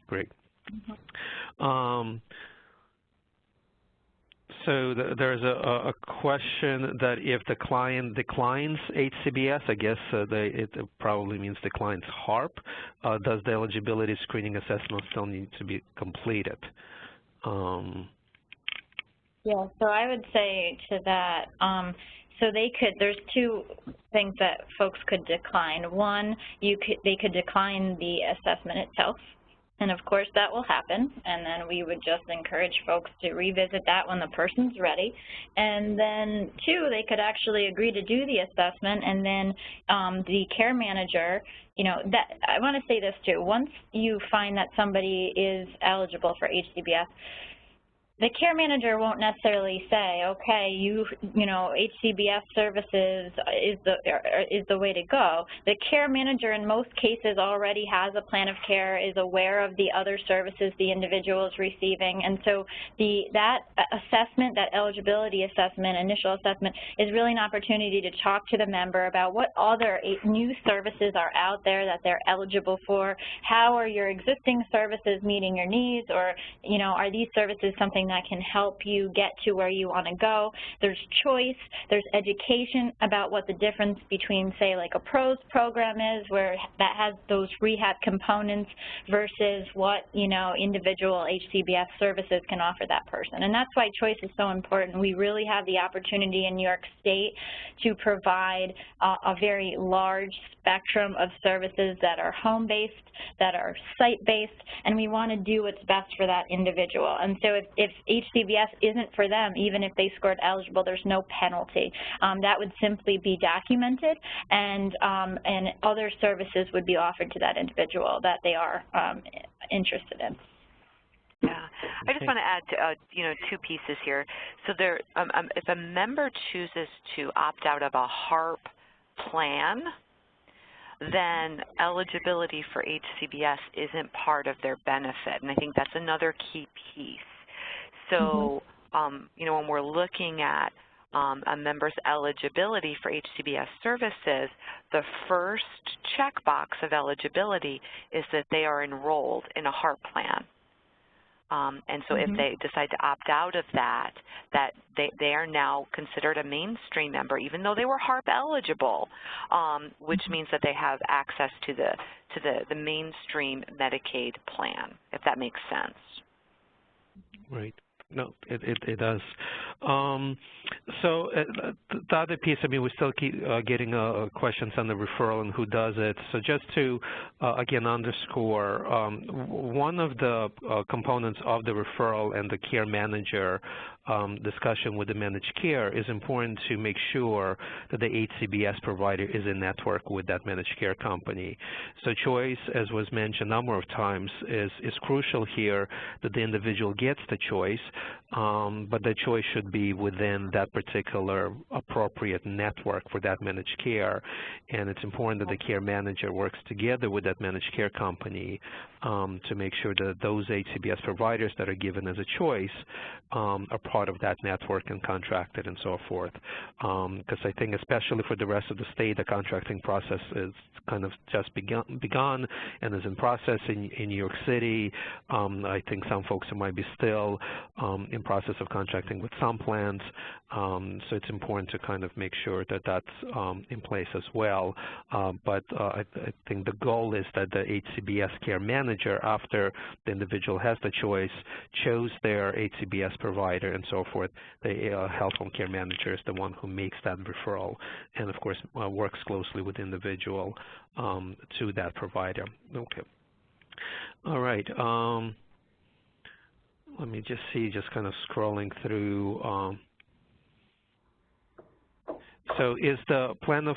Great. So there's a question that if the client declines HCBS, I guess it probably means declines HARP, does the eligibility screening assessment still need to be completed? Yeah, so I would say to that, so there's two things that folks could decline. One, they could decline the assessment itself. And of course that will happen, and then we would just encourage folks to revisit that when the person's ready. And then two, they could actually agree to do the assessment, and then the care manager, that I want to say this too, once you find that somebody is eligible for HCBS, the care manager won't necessarily say, okay, you know, HCBS services is the way to go. The care manager in most cases already has a plan of care, is aware of the other services the individual is receiving, and so that assessment, that eligibility assessment, initial assessment, is really an opportunity to talk to the member about what other new services are out there that they're eligible for. How are your existing services meeting your needs, or, you know, are these services something that can help you get to where you want to go? There's choice, there's education about what the difference between, say, like a PROS program is, where that has those rehab components, versus what, you know, individual HCBS services can offer that person. And that's why choice is so important. We really have the opportunity in New York State to provide a very large spectrum of services that are home-based, that are site-based, and we want to do what's best for that individual. And so if HCBS isn't for them, even if they scored eligible, there's no penalty. That would simply be documented, and other services would be offered to that individual that they are interested in. Yeah, I just want to add, you know, two pieces here. So there, if a member chooses to opt out of a HARP plan, then eligibility for HCBS isn't part of their benefit, and I think that's another key piece. So, you know, when we're looking at a member's eligibility for HCBS services, the first checkbox of eligibility is that they are enrolled in a HARP plan. And so if they decide to opt out of that they are now considered a mainstream member, even though they were HARP eligible, which means that they have access to the mainstream Medicaid plan, if that makes sense. Right. No, it does. So the other piece, I mean, we still keep getting questions on the referral and who does it. So just to, again, underscore, one of the components of the referral and the care manager discussion with the managed care is important to make sure that the HCBS provider is in network with that managed care company. So choice, as was mentioned a number of times, is crucial here, that the individual gets the choice, but the choice should be within that particular appropriate network for that managed care. And it's important that the care manager works together with that managed care company to make sure that those HCBS providers that are given as a choice are part of that network and contracted and so forth. Because I think especially for the rest of the state, the contracting process is kind of just begun and is in process in New York City. I think some folks might be still in process of contracting with some plans. So it's important to kind of make sure that that's in place as well. But I think the goal is that the HCBS care manager, after the individual has the choice, chose their HCBS provider and so forth, the health home care manager is the one who makes that referral and, of course, works closely with the individual to that provider. Okay. All right. Let me just see, just kind of scrolling through. So is the plan of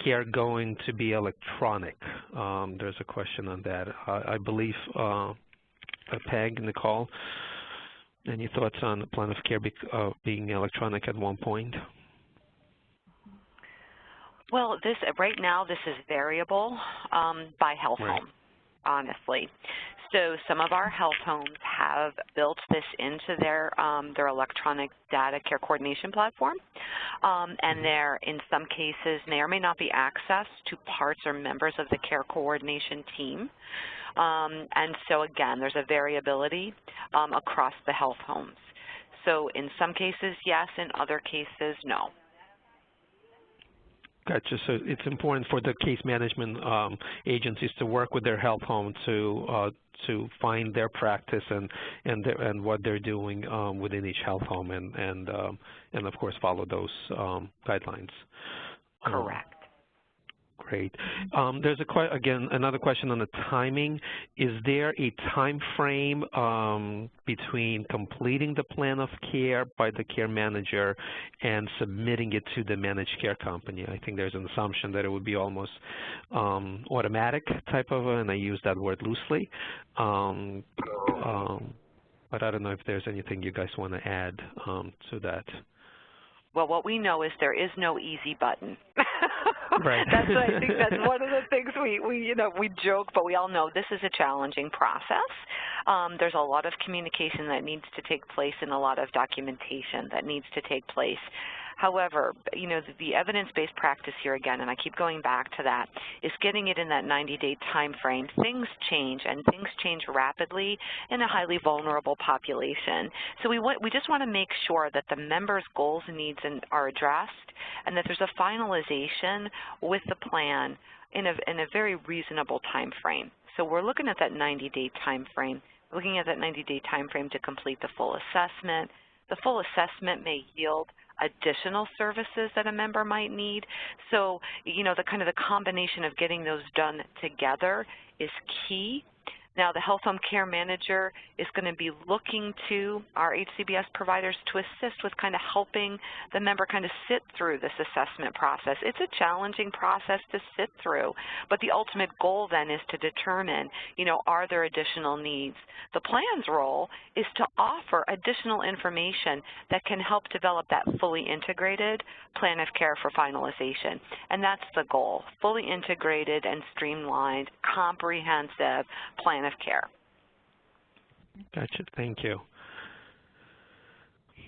care going to be electronic? There's a question on that. I believe, Peg, Nicole, any thoughts on the plan of care being electronic at one point? Well, right now this is variable by health home, honestly. So some of our health homes have built this into their electronic data care coordination platform, and there, in some cases, may or may not be access to parts or members of the care coordination team. And so, again, there's a variability across the health homes. So in some cases, yes. In other cases, no. Gotcha. So it's important for the case management agencies to work with their health home to find their practice and what they're doing within each health home, and of course follow those guidelines. Correct. Great. There's again another question on the timing. Is there a time frame between completing the plan of care by the care manager and submitting it to the managed care company? I think there's an assumption that it would be almost automatic type of, and I use that word loosely. but I don't know if there's anything you guys want to add to that. Well, what we know is there is no easy button. Right. I think that's one of the things we joke, but we all know this is a challenging process. There's a lot of communication that needs to take place and a lot of documentation that needs to take place. However, the evidence-based practice here again, and I keep going back to that, is getting it in that 90-day time frame. Things change, and things change rapidly in a highly vulnerable population. So we just want to make sure that the members' goals and needs are addressed, and that there's a finalization with the plan in a very reasonable time frame. So we're looking at that 90-day time frame. We're looking at that 90-day time frame to complete the full assessment. The full assessment may yield additional services that a member might need. So, the combination of getting those done together is key. Now, the health home care manager is going to be looking to our HCBS providers to assist with kind of helping the member kind of sit through this assessment process. It's a challenging process to sit through, but the ultimate goal then is to determine, are there additional needs? The plan's role is to offer additional information that can help develop that fully integrated plan of care for finalization. And that's the goal, fully integrated and streamlined, comprehensive plan of care. Gotcha. Thank you.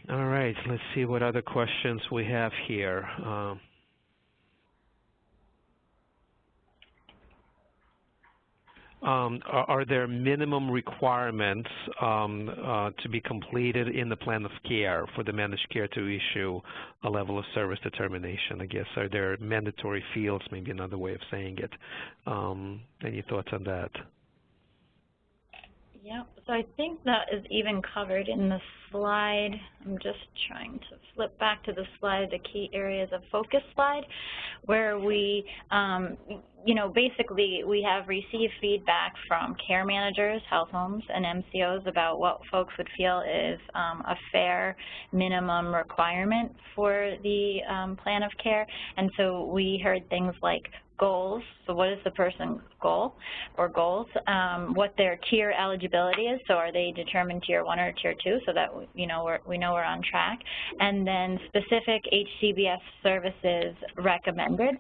All right. Let's see what other questions we have here. Are there minimum requirements to be completed in the plan of care for the managed care to issue a level of service determination? I guess, are there mandatory fields, maybe another way of saying it? Any thoughts on that? Yeah, so I think that is even covered in the slide. I'm just trying to flip back to the slide, the key areas of focus slide, where we, basically we have received feedback from care managers, health homes, and MCOs about what folks would feel is a fair minimum requirement for the plan of care. And so we heard things like goals, so what is the person's goal or goals, what their tier eligibility is, so are they determined tier 1 or tier 2, so that we know we're on track, and then specific HCBS services recommended.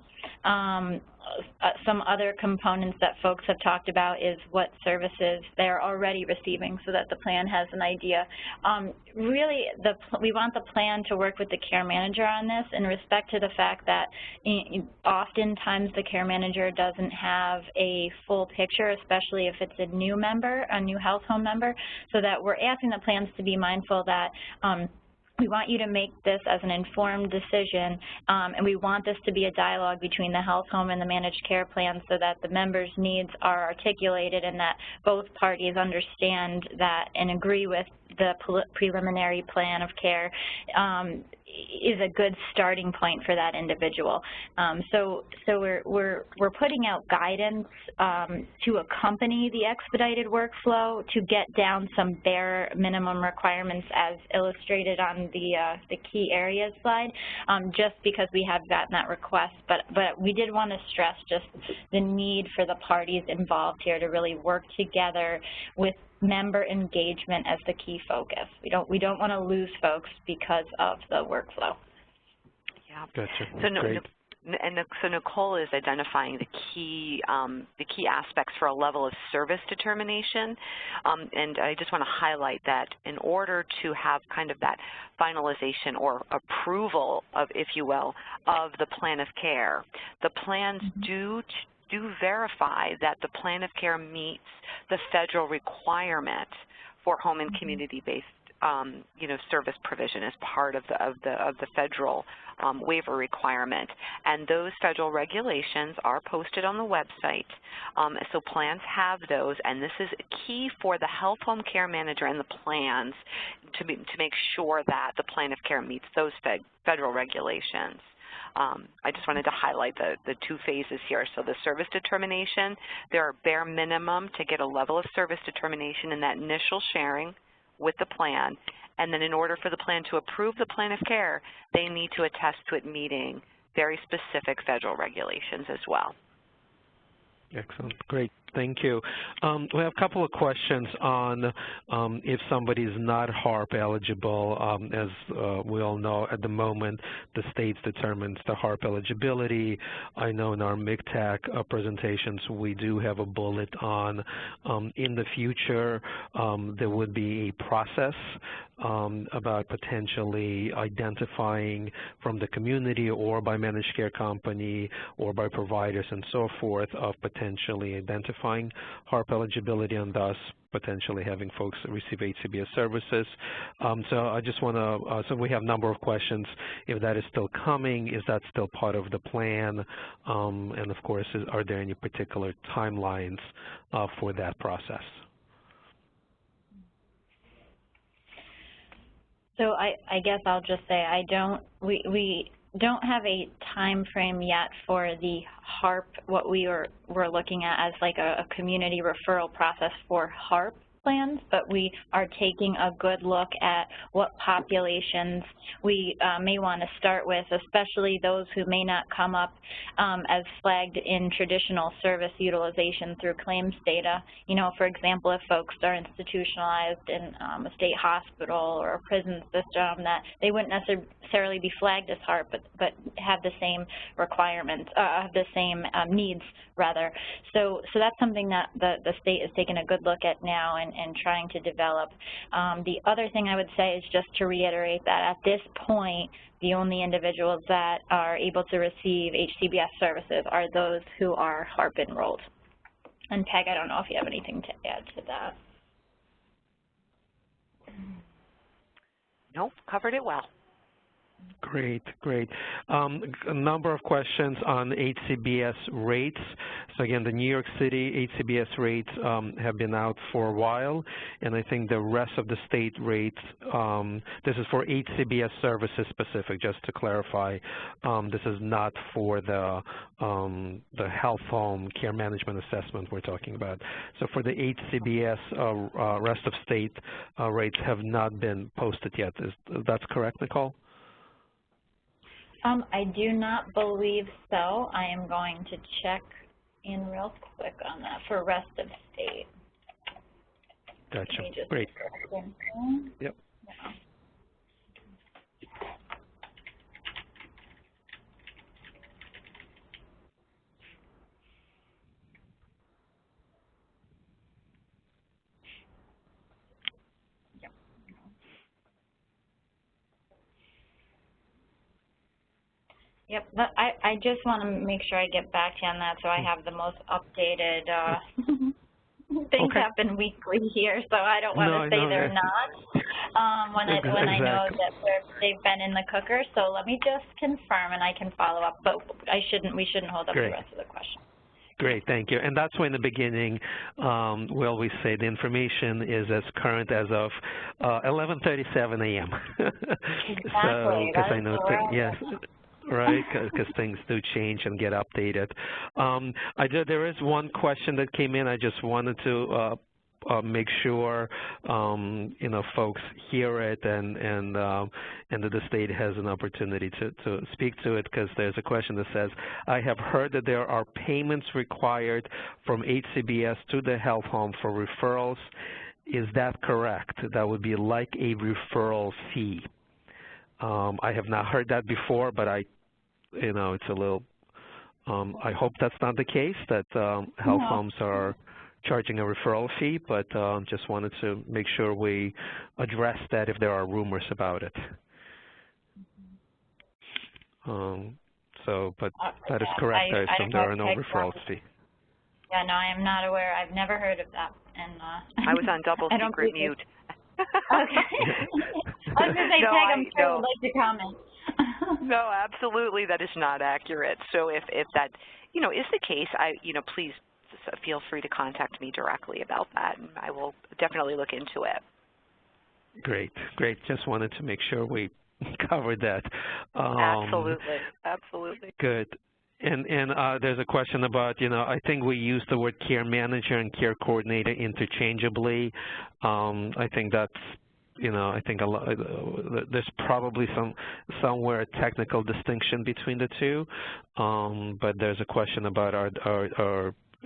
Some other components that folks have talked about is what services they're already receiving so that the plan has an idea. Really, we want the plan to work with the care manager on this in respect to the fact that oftentimes the care manager doesn't have a full picture, especially if it's a new member, a new health home member, so that we're asking the plans to be mindful that we want you to make this as an informed decision, and we want this to be a dialogue between the health home and the managed care plan so that the members' needs are articulated and that both parties understand that and agree with the preliminary plan of care is a good starting point for that individual. So we're putting out guidance to accompany the expedited workflow to get down some bare minimum requirements as illustrated on the key areas slide, just because we have gotten that request. But we did want to stress just the need for the parties involved here to really work together with member engagement as the key focus. We don't want to lose folks because of the workflow. Yeah. Gotcha. So so Nicole is identifying the key aspects for a level of service determination, and I just want to highlight that in order to have kind of that finalization or approval of, if you will, of the plan of care, the plans do verify that the plan of care meets the federal requirement for home and community-based service provision as part of the federal waiver requirement. And those federal regulations are posted on the website. So plans have those, and this is key for the health home care manager and the plans to make sure that the plan of care meets those federal regulations. I just wanted to highlight the two phases here. So the service determination, there are bare minimum to get a level of service determination in that initial sharing with the plan. And then in order for the plan to approve the plan of care, they need to attest to it meeting very specific federal regulations as well. Excellent. Great. Thank you. We have a couple of questions on if somebody is not HARP eligible. As we all know, at the moment, the states determines the HARP eligibility. I know in our MIGTAC presentations, we do have a bullet on in the future, there would be a process about potentially identifying from the community or by managed care company or by providers and so forth of potentially identifying HARP eligibility and thus potentially having folks receive HCBS services. So I just want to, so we have a number of questions. If that is still coming, is that still part of the plan? And of course, are there any particular timelines for that process? So I guess I'll just say we don't have a time frame yet for the HARP, what we're looking at as like a community referral process for HARP plans, but we are taking a good look at what populations we may want to start with, especially those who may not come up as flagged in traditional service utilization through claims data. You know, for example, if folks are institutionalized in a state hospital or a prison system, that they wouldn't necessarily be flagged as HARP, but have the same requirements, the same needs, rather. So that's something that the state is taking a good look at now and trying to develop. The other thing I would say is just to reiterate that at this point, the only individuals that are able to receive HCBS services are those who are HARP enrolled. And Peg, I don't know if you have anything to add to that. Nope, covered it well. Great, great. A number of questions on HCBS rates. So again, the New York City HCBS rates have been out for a while, and I think the rest of the state rates, this is for HCBS services specific, just to clarify. This is not for the health home care management assessment we're talking about. So for the HCBS, rest of state rates have not been posted yet. That's correct, Nicole? I do not believe so. I am going to check in real quick on that for rest of state. Gotcha. Great. Yep. Yeah. Yep, but I just want to make sure I get back to you on that so I have the most updated things happen weekly here, so I don't want to say they're not when I know that they've been in the cooker. So let me just confirm and I can follow up, but we shouldn't hold up the rest of the question. Great, thank you. And that's why in the beginning we always say the information is as current as of 11:37 a.m. Exactly. So, because I know, yes. Right, because things do change and get updated. There is one question that came in. I just wanted to make sure you know, folks hear it and that the state has an opportunity to speak to it, because there's a question that says, I have heard that there are payments required from HCBS to the health home for referrals. Is that correct? That would be like a referral fee. I have not heard that before, but you know, it's a little, I hope that's not the case, that health homes are charging a referral fee, but just wanted to make sure we address that if there are rumors about it. But that is correct. I assume there are no referrals fee. Yeah, no, I am not aware. I've never heard of that. And I was on double secret mute. Okay. I was going to say, Peg, I'm sure would like to comment. No, absolutely, that is not accurate. So if that, you know, is the case, please feel free to contact me directly about that, and I will definitely look into it. Great, great. Just wanted to make sure we covered that. Absolutely, absolutely. Good. And there's a question about, you know, I think we use the word care manager and care coordinator interchangeably. I think that's, you know, I think there's probably somewhere a technical distinction between the two. But there's a question about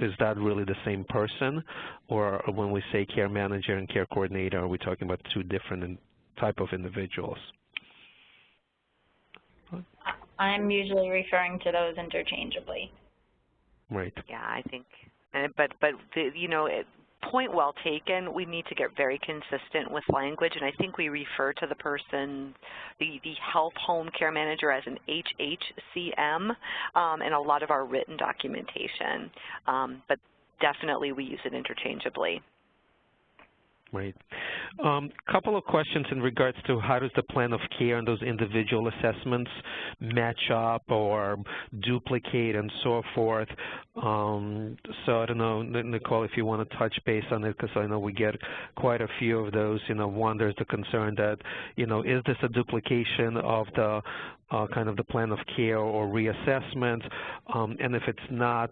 is that really the same person? Or when we say care manager and care coordinator, are we talking about two different type of individuals? I'm usually referring to those interchangeably. Right. Yeah, I think, but point well taken. We need to get very consistent with language, and I think we refer to the person, the health home care manager, as an HHCM in a lot of our written documentation, but definitely we use it interchangeably. Right. Couple of questions in regards to how does the plan of care and those individual assessments match up or duplicate and so forth. So I don't know, Nicole, if you want to touch base on it, because I know we get quite a few of those. One, there's the concern that, is this a duplication of the kind of the plan of care or reassessment, and if it's not,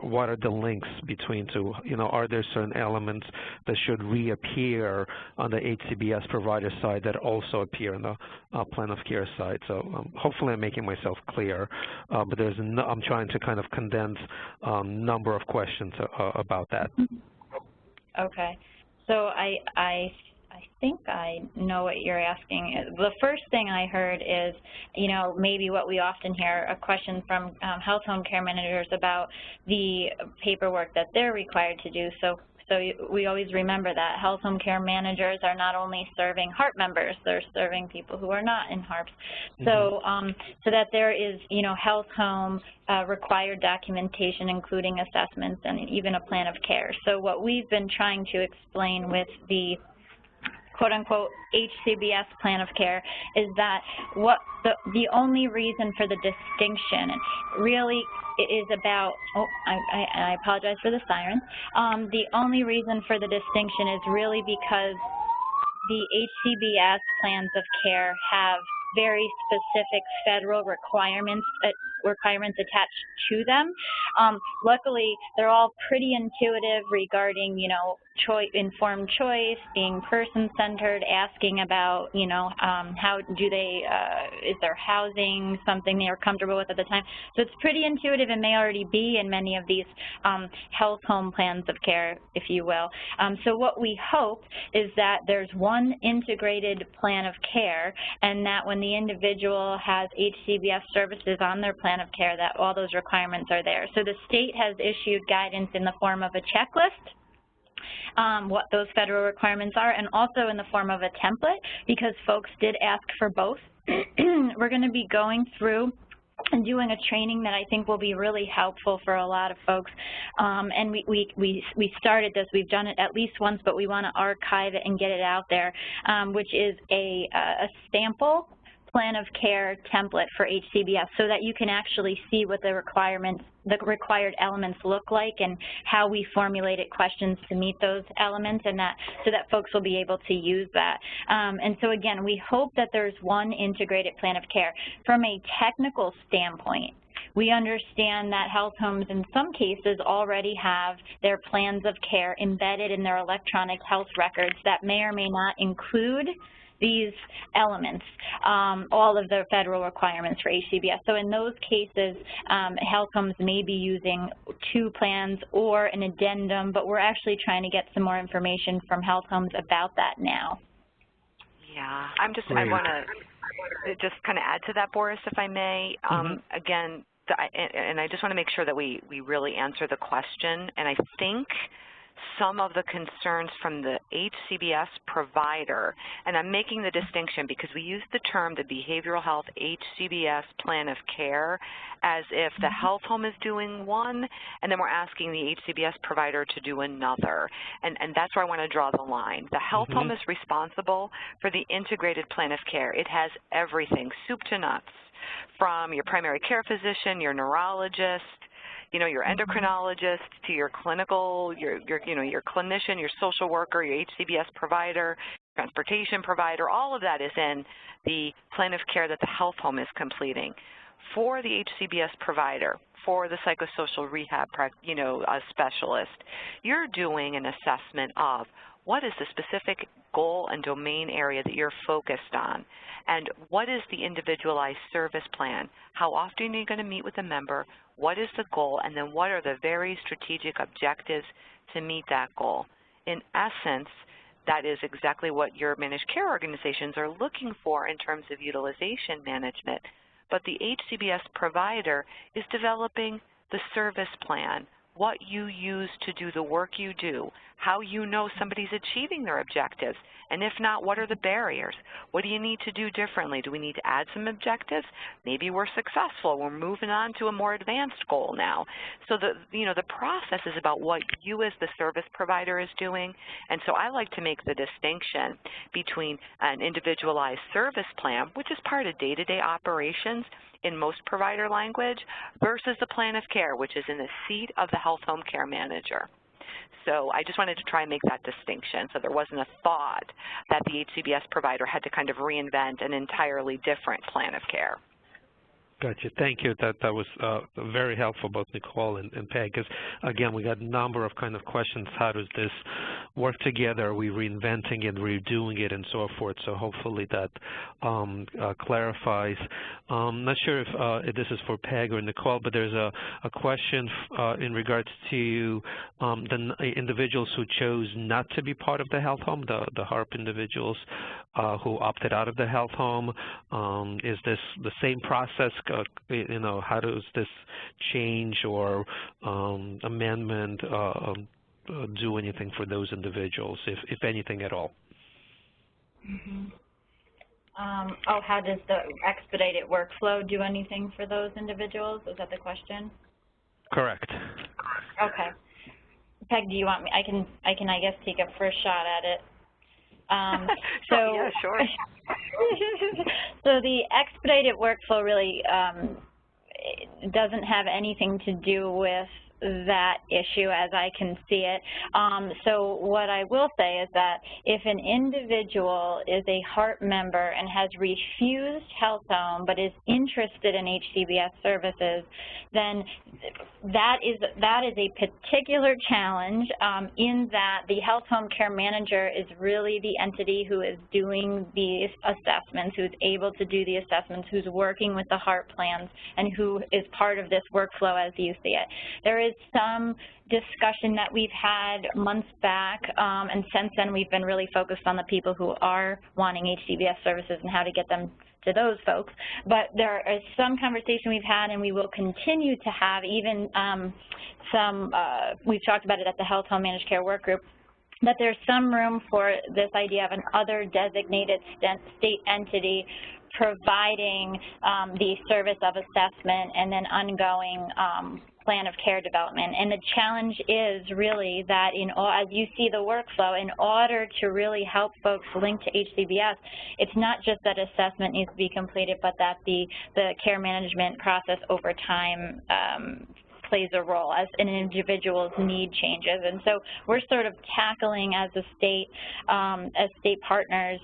what are the links between two? Are there certain elements that should reappear on the HCBS provider side that also appear on the plan of care side? So hopefully I'm making myself clear, but I'm trying to kind of condense a number of questions about that. Okay. So I think I know what you're asking. The first thing I heard is, maybe what we often hear, a question from health home care managers about the paperwork that they're required to do. So we always remember that health home care managers are not only serving HARP members, they're serving people who are not in HARPs. So, so that there is, health home required documentation, including assessments and even a plan of care. So what we've been trying to explain with the quote-unquote HCBS plan of care is that the only reason for the distinction really is about, I apologize for the siren. The only reason for the distinction is really because the HCBS plans of care have very specific federal requirements attached to them. Luckily, they're all pretty intuitive regarding, informed choice, being person-centered, asking about, how do they, is their housing something they are comfortable with at the time. So it's pretty intuitive and may already be in many of these health home plans of care, if you will. So what we hope is that there's one integrated plan of care, and that when the individual has HCBS services on their plan of care, that all those requirements are there. So the state has issued guidance in the form of a checklist, what those federal requirements are, and also in the form of a template, because folks did ask for both. We're going to be going through and doing a training that I think will be really helpful for a lot of folks. And we started this, we've done it at least once, but we want to archive it and get it out there, which is a sample plan of care template for HCBS, so that you can actually see what the required elements look like and how we formulated questions to meet those elements, and so that folks will be able to use that. And so again, we hope that there's one integrated plan of care. From a technical standpoint, we understand that health homes in some cases already have their plans of care embedded in their electronic health records that may or may not include these elements, all of the federal requirements for HCBS. So in those cases, health homes may be using two plans or an addendum, but we're actually trying to get some more information from health homes about that now. Yeah, I want to just kind of add to that, Boris, if I may. Again, and I just want to make sure that we really answer the question, and I think some of the concerns from the HCBS provider, and I'm making the distinction because we use the term the behavioral health HCBS plan of care as if the health home is doing one and then we're asking the HCBS provider to do another, and that's where I want to draw the line. The health home is responsible for the integrated plan of care. It has everything, soup to nuts, from your primary care physician, your neurologist, your endocrinologist, to your clinical, your clinician, your social worker, your HCBS provider, transportation provider. All of that is in the plan of care that the health home is completing. For the HCBS provider, for the psychosocial rehab, specialist, you're doing an assessment of what is the specific goal and domain area that you're focused on, and what is the individualized service plan? How often are you going to meet with a member? what is the goal, and then what are the very strategic objectives to meet that goal. In essence, that is exactly what your managed care organizations are looking for in terms of utilization management. But the HCBS provider is developing the service plan, what you use to do the work you do, how you know somebody's achieving their objectives, and if not, what are the barriers? What do you need to do differently? Do we need to add some objectives? Maybe we're successful. We're moving on to a more advanced goal now. So the process is about what you as the service provider is doing, and so I like to make the distinction between an individualized service plan, which is part of day-to-day operations in most provider language, versus the plan of care, which is in the seat of the health home care manager. So I just wanted to try and make that distinction so there wasn't a thought that the HCBS provider had to kind of reinvent an entirely different plan of care. Gotcha. Thank you. That was very helpful, both Nicole and Peg, because, again, we got a number of kind of questions. How does this work together? Are we reinventing it, redoing it, and so forth? So hopefully that clarifies. Not sure if this is for Peg or Nicole, but there's a question in regards to the individuals who chose not to be part of the health home, the HARP individuals who opted out of the health home. Is this the same process? How does this change or amendment do anything for those individuals, if anything at all? Mm-hmm. How does the expedited workflow do anything for those individuals? Is that the question? Correct. Okay. Peg, do you want me? I guess take a first shot at it. Yeah, sure. So the expedited workflow really doesn't have anything to do with that issue as I can see it. So what I will say is that if an individual is a HARP member and has refused health home but is interested in HCBS services, then that is a particular challenge in that the health home care manager is really the entity who is doing the assessments, who's able to do the assessments, who's working with the HARP plans, and who is part of this workflow as you see it. There is some discussion that we've had months back, and since then we've been really focused on the people who are wanting HCBS services and how to get them to those folks. But there is some conversation we've had, and we will continue to have even we've talked about it at the Health Home Managed Care Work Group, that there's some room for this idea of an other designated state entity providing the service of assessment and then ongoing plan of care development. And the challenge is really that as you see the workflow, in order to really help folks link to HCBS, it's not just that assessment needs to be completed, but that the care management process over time plays a role as an individual's need changes. And so we're sort of tackling as state partners,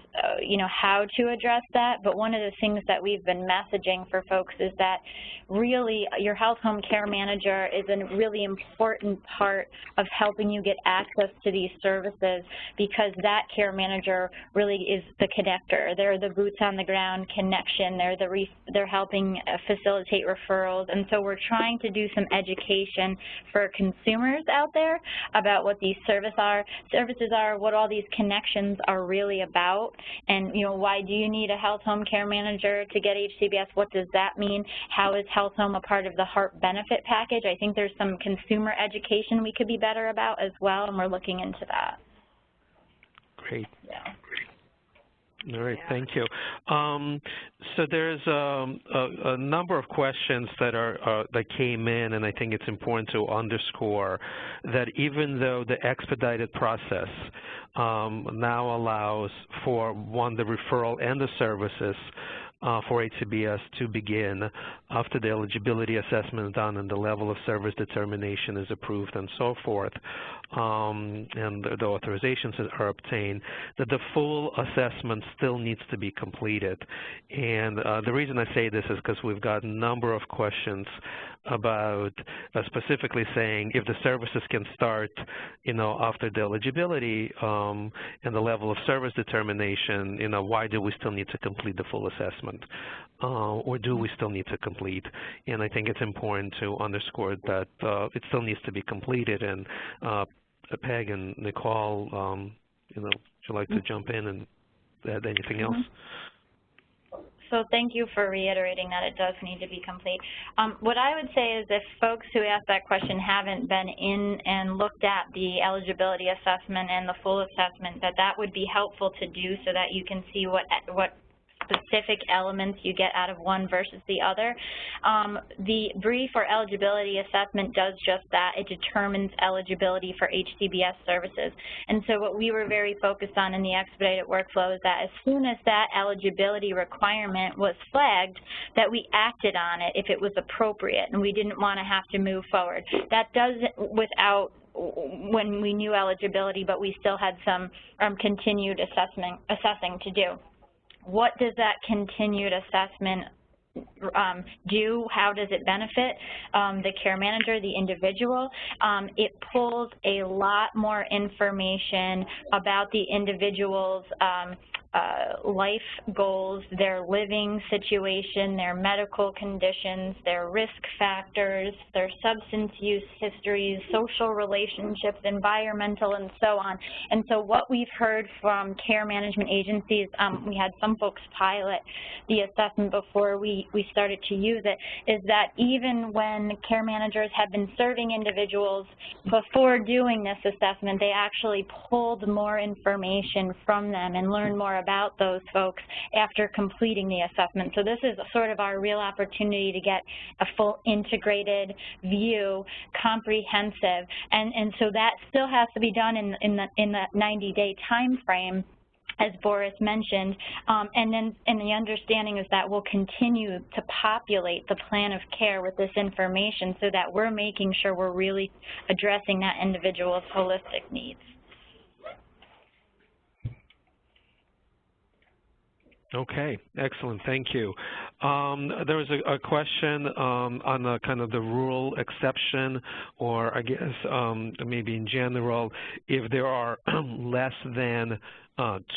how to address that. But one of the things that we've been messaging for folks is that really your health home care manager is a really important part of helping you get access to these services, because that care manager really is the connector. They're the boots on the ground connection. They're helping facilitate referrals. And so we're trying to do some education for consumers out there about what these services are, what all these connections are really about, and why do you need a health home care manager to get HCBS? What does that mean? How is health home a part of the HARP benefit package? I think there's some consumer education we could be better about as well, and we're looking into that. Great. Yeah. All right, thank you. So there's a number of questions that came in, and I think it's important to underscore that even though the expedited process now allows for, one, the referral and the services for HCBS to begin after the eligibility assessment is done and the level of service determination is approved and so forth, and the authorizations are obtained, that the full assessment still needs to be completed. And the reason I say this is because we've got a number of questions about specifically saying if the services can start, after the eligibility and the level of service determination, why do we still need to complete the full assessment? assessment, or do we still need to complete? And I think it's important to underscore that it still needs to be completed. And Peg and Nicole, would you like to jump in and add anything else? So thank you for reiterating that it does need to be complete. What I would say is if folks who asked that question haven't been in and looked at the eligibility assessment and the full assessment, that would be helpful to do so that you can see what specific elements you get out of one versus the other. The brief or eligibility assessment does just that. It determines eligibility for HCBS services. And so what we were very focused on in the expedited workflow is that as soon as that eligibility requirement was flagged, that we acted on it if it was appropriate, and we didn't want to have to move forward. That does without when we knew eligibility, but we still had some continued assessing to do. What does that continued assessment do? How does it benefit the care manager, the individual? It pulls a lot more information about the individual's life goals, their living situation, their medical conditions, their risk factors, their substance use histories, social relationships, environmental, and so on. And so what we've heard from care management agencies, we had some folks pilot the assessment before we started to use it, is that even when care managers have been serving individuals before doing this assessment, they actually pulled more information from them and learned more about those folks after completing the assessment. So this is sort of our real opportunity to get a full integrated view, comprehensive, and so that still has to be done in the 90-day time frame, as Boris mentioned, and the understanding is that we'll continue to populate the plan of care with this information so that we're making sure we're really addressing that individual's holistic needs. Okay, excellent, thank you. There was a question on the kind of the rural exception, or I guess maybe in general, if there are less than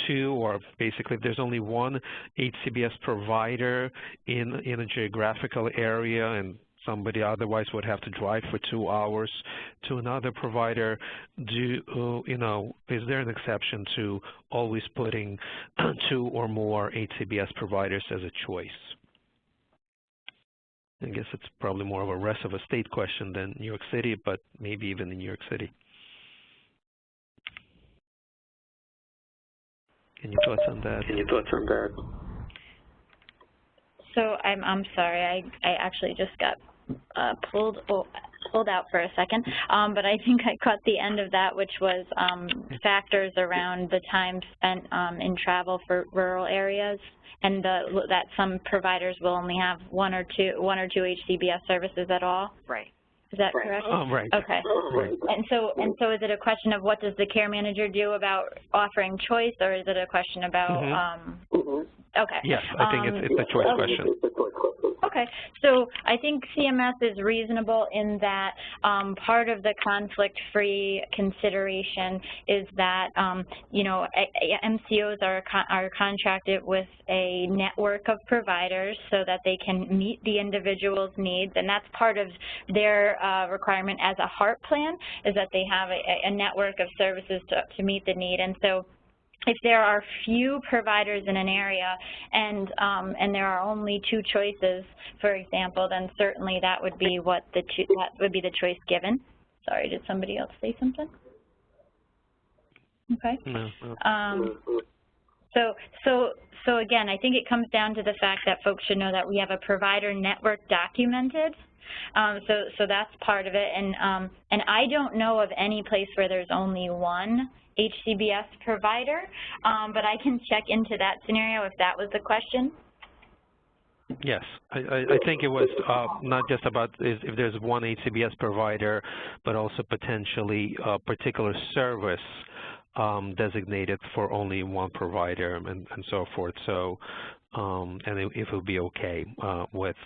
two, or basically if there's only one HCBS provider in a geographical area and somebody otherwise would have to drive for 2 hours to another provider, is there an exception to always putting 2 or more HCBS providers as a choice? I guess it's probably more of a rest of a state question than New York City, but maybe even in New York City. Any thoughts on that? So I'm sorry, I actually just got pulled out for a second, but I think I caught the end of that, which was factors around the time spent in travel for rural areas, and that some providers will only have one or two HCBS services at all. Right. Is that correct? Right. Okay. Right. And so is it a question of what does the care manager do about offering choice, or is it a question about? Okay. Yes, I think it's a choice question. Okay, so I think CMS is reasonable in that part of the conflict-free consideration is that MCOs are contracted with a network of providers so that they can meet the individual's needs, and that's part of their requirement as a HARP plan, is that they have a network of services to meet the need. And so if there are few providers in an area and there are only 2 choices, for example, then certainly that would be the choice given. Sorry, did somebody else say something? Okay. No. So again, I think it comes down to the fact that folks should know that we have a provider network documented. So that's part of it, and I don't know of any place where there's only one HCBS provider, but I can check into that scenario if that was the question. Yes, I think it was not just about if there's one HCBS provider, but also potentially a particular service designated for only one provider and so forth. So, and if it would be okay with,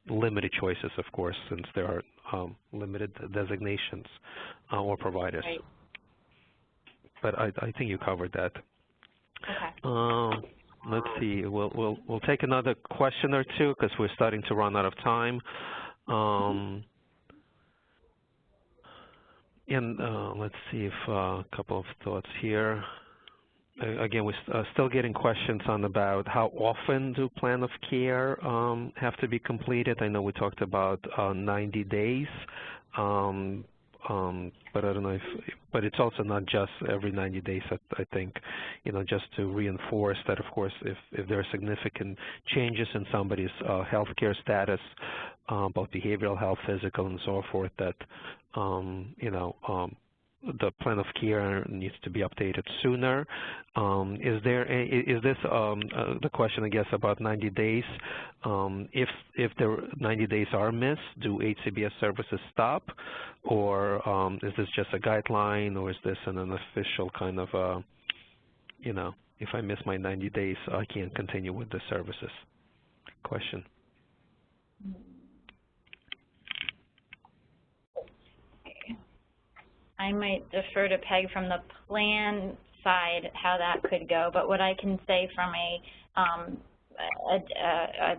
limited choices, of course, since there are limited designations or providers. Right. But I think you covered that. Okay. let's see. We'll take another question or two because we're starting to run out of time. And let's see if a couple of thoughts here. Again, we're still getting questions on about how often do plan of care have to be completed. I know we talked about 90 days, but I don't know but it's also not just every 90 days. I think, just to reinforce that, of course, if there are significant changes in somebody's healthcare status, both behavioral health, physical, and so forth, that the plan of care needs to be updated sooner. Is this the question, I guess, about 90 days? If the 90 days are missed, do HCBS services stop, or is this just a guideline, or is this an official kind of, if I miss my 90 days, I can't continue with the services? Question. I might defer to Peg from the plan side how that could go, but what I can say from a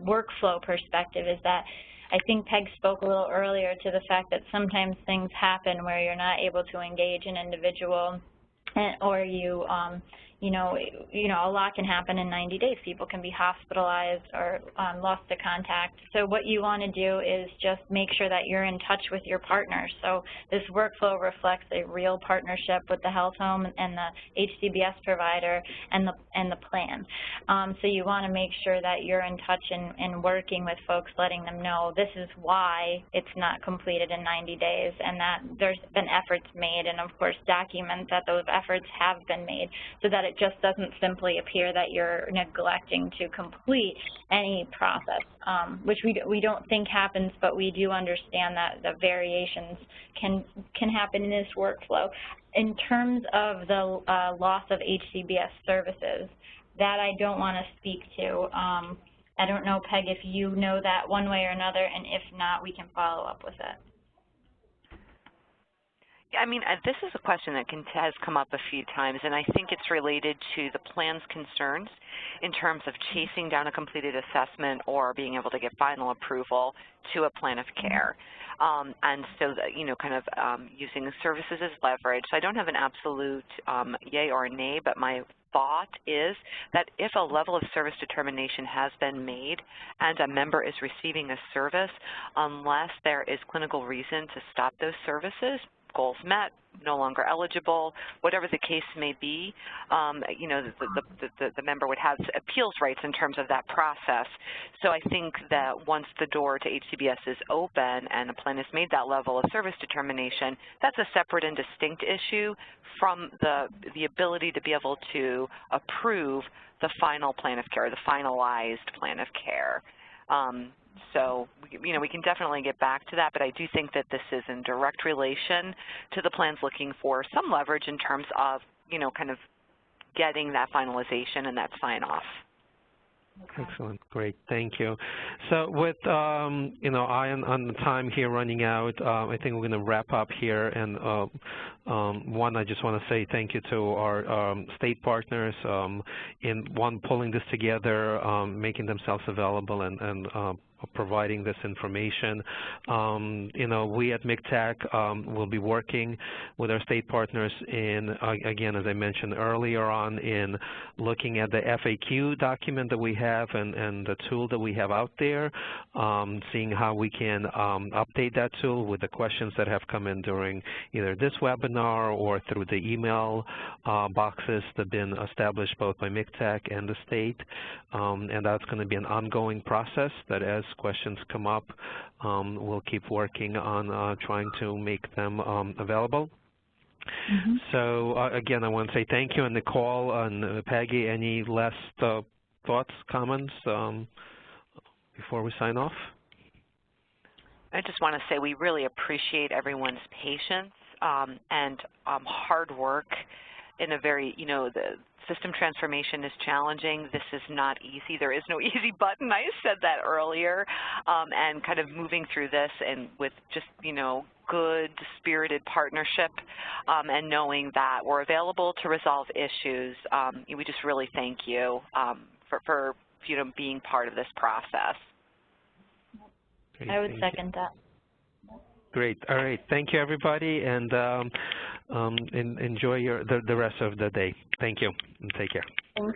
workflow perspective is that I think Peg spoke a little earlier to the fact that sometimes things happen where you're not able to engage an individual, or you a lot can happen in 90 days. People can be hospitalized or lost to contact. So what you want to do is just make sure that you're in touch with your partners. So this workflow reflects a real partnership with the health home and the HCBS provider and the plan. So you want to make sure that you're in touch and working with folks, letting them know this is why it's not completed in 90 days, and that there's been efforts made, and of course document that those efforts have been made, so that it just doesn't simply appear that you're neglecting to complete any process, which we don't think happens, but we do understand that the variations can happen in this workflow. In terms of the loss of HCBS services, that I don't want to speak to. I don't know, Peg, if you know that one way or another, and if not, we can follow up with it. I mean, this is a question that has come up a few times, and I think it's related to the plan's concerns in terms of chasing down a completed assessment or being able to get final approval to a plan of care. And so, using the services as leverage. So I don't have an absolute yay or nay, but my thought is that if a level of service determination has been made and a member is receiving a service, unless there is clinical reason to stop those services, goals met, no longer eligible, whatever the case may be, the member would have appeals rights in terms of that process. So I think that once the door to HCBS is open and a plan has made that level of service determination, that's a separate and distinct issue from the ability to be able to approve the final plan of care, the finalized plan of care. So, we can definitely get back to that, but I do think that this is in direct relation to the plans looking for some leverage in terms of, kind of getting that finalization and that sign-off. Excellent. Great. Thank you. So with, on the time here running out, I think we're going to wrap up here. And one, I just want to say thank you to our state partners in pulling this together, making themselves available, and providing this information. We at MCTAC will be working with our state partners in, again, as I mentioned earlier on, in looking at the FAQ document that we have and the tool that we have out there, seeing how we can update that tool with the questions that have come in during either this webinar or through the email boxes that have been established both by MCTAC and the state. And that's going to be an ongoing process that as questions come up, we'll keep working on trying to make them available. Mm-hmm. So again, I want to say thank you, and Nicole and Peggy. Any last thoughts, comments before we sign off? I just want to say we really appreciate everyone's patience and hard work in a very, the system transformation is challenging. This is not easy. There is no easy button. I said that earlier. And kind of moving through this and with just, good spirited partnership and knowing that we're available to resolve issues. We just really thank you for being part of this process. Great, I would second that. Great. All right. Thank you, everybody, and enjoy the rest of the day. Thank you, and take care. Thank you.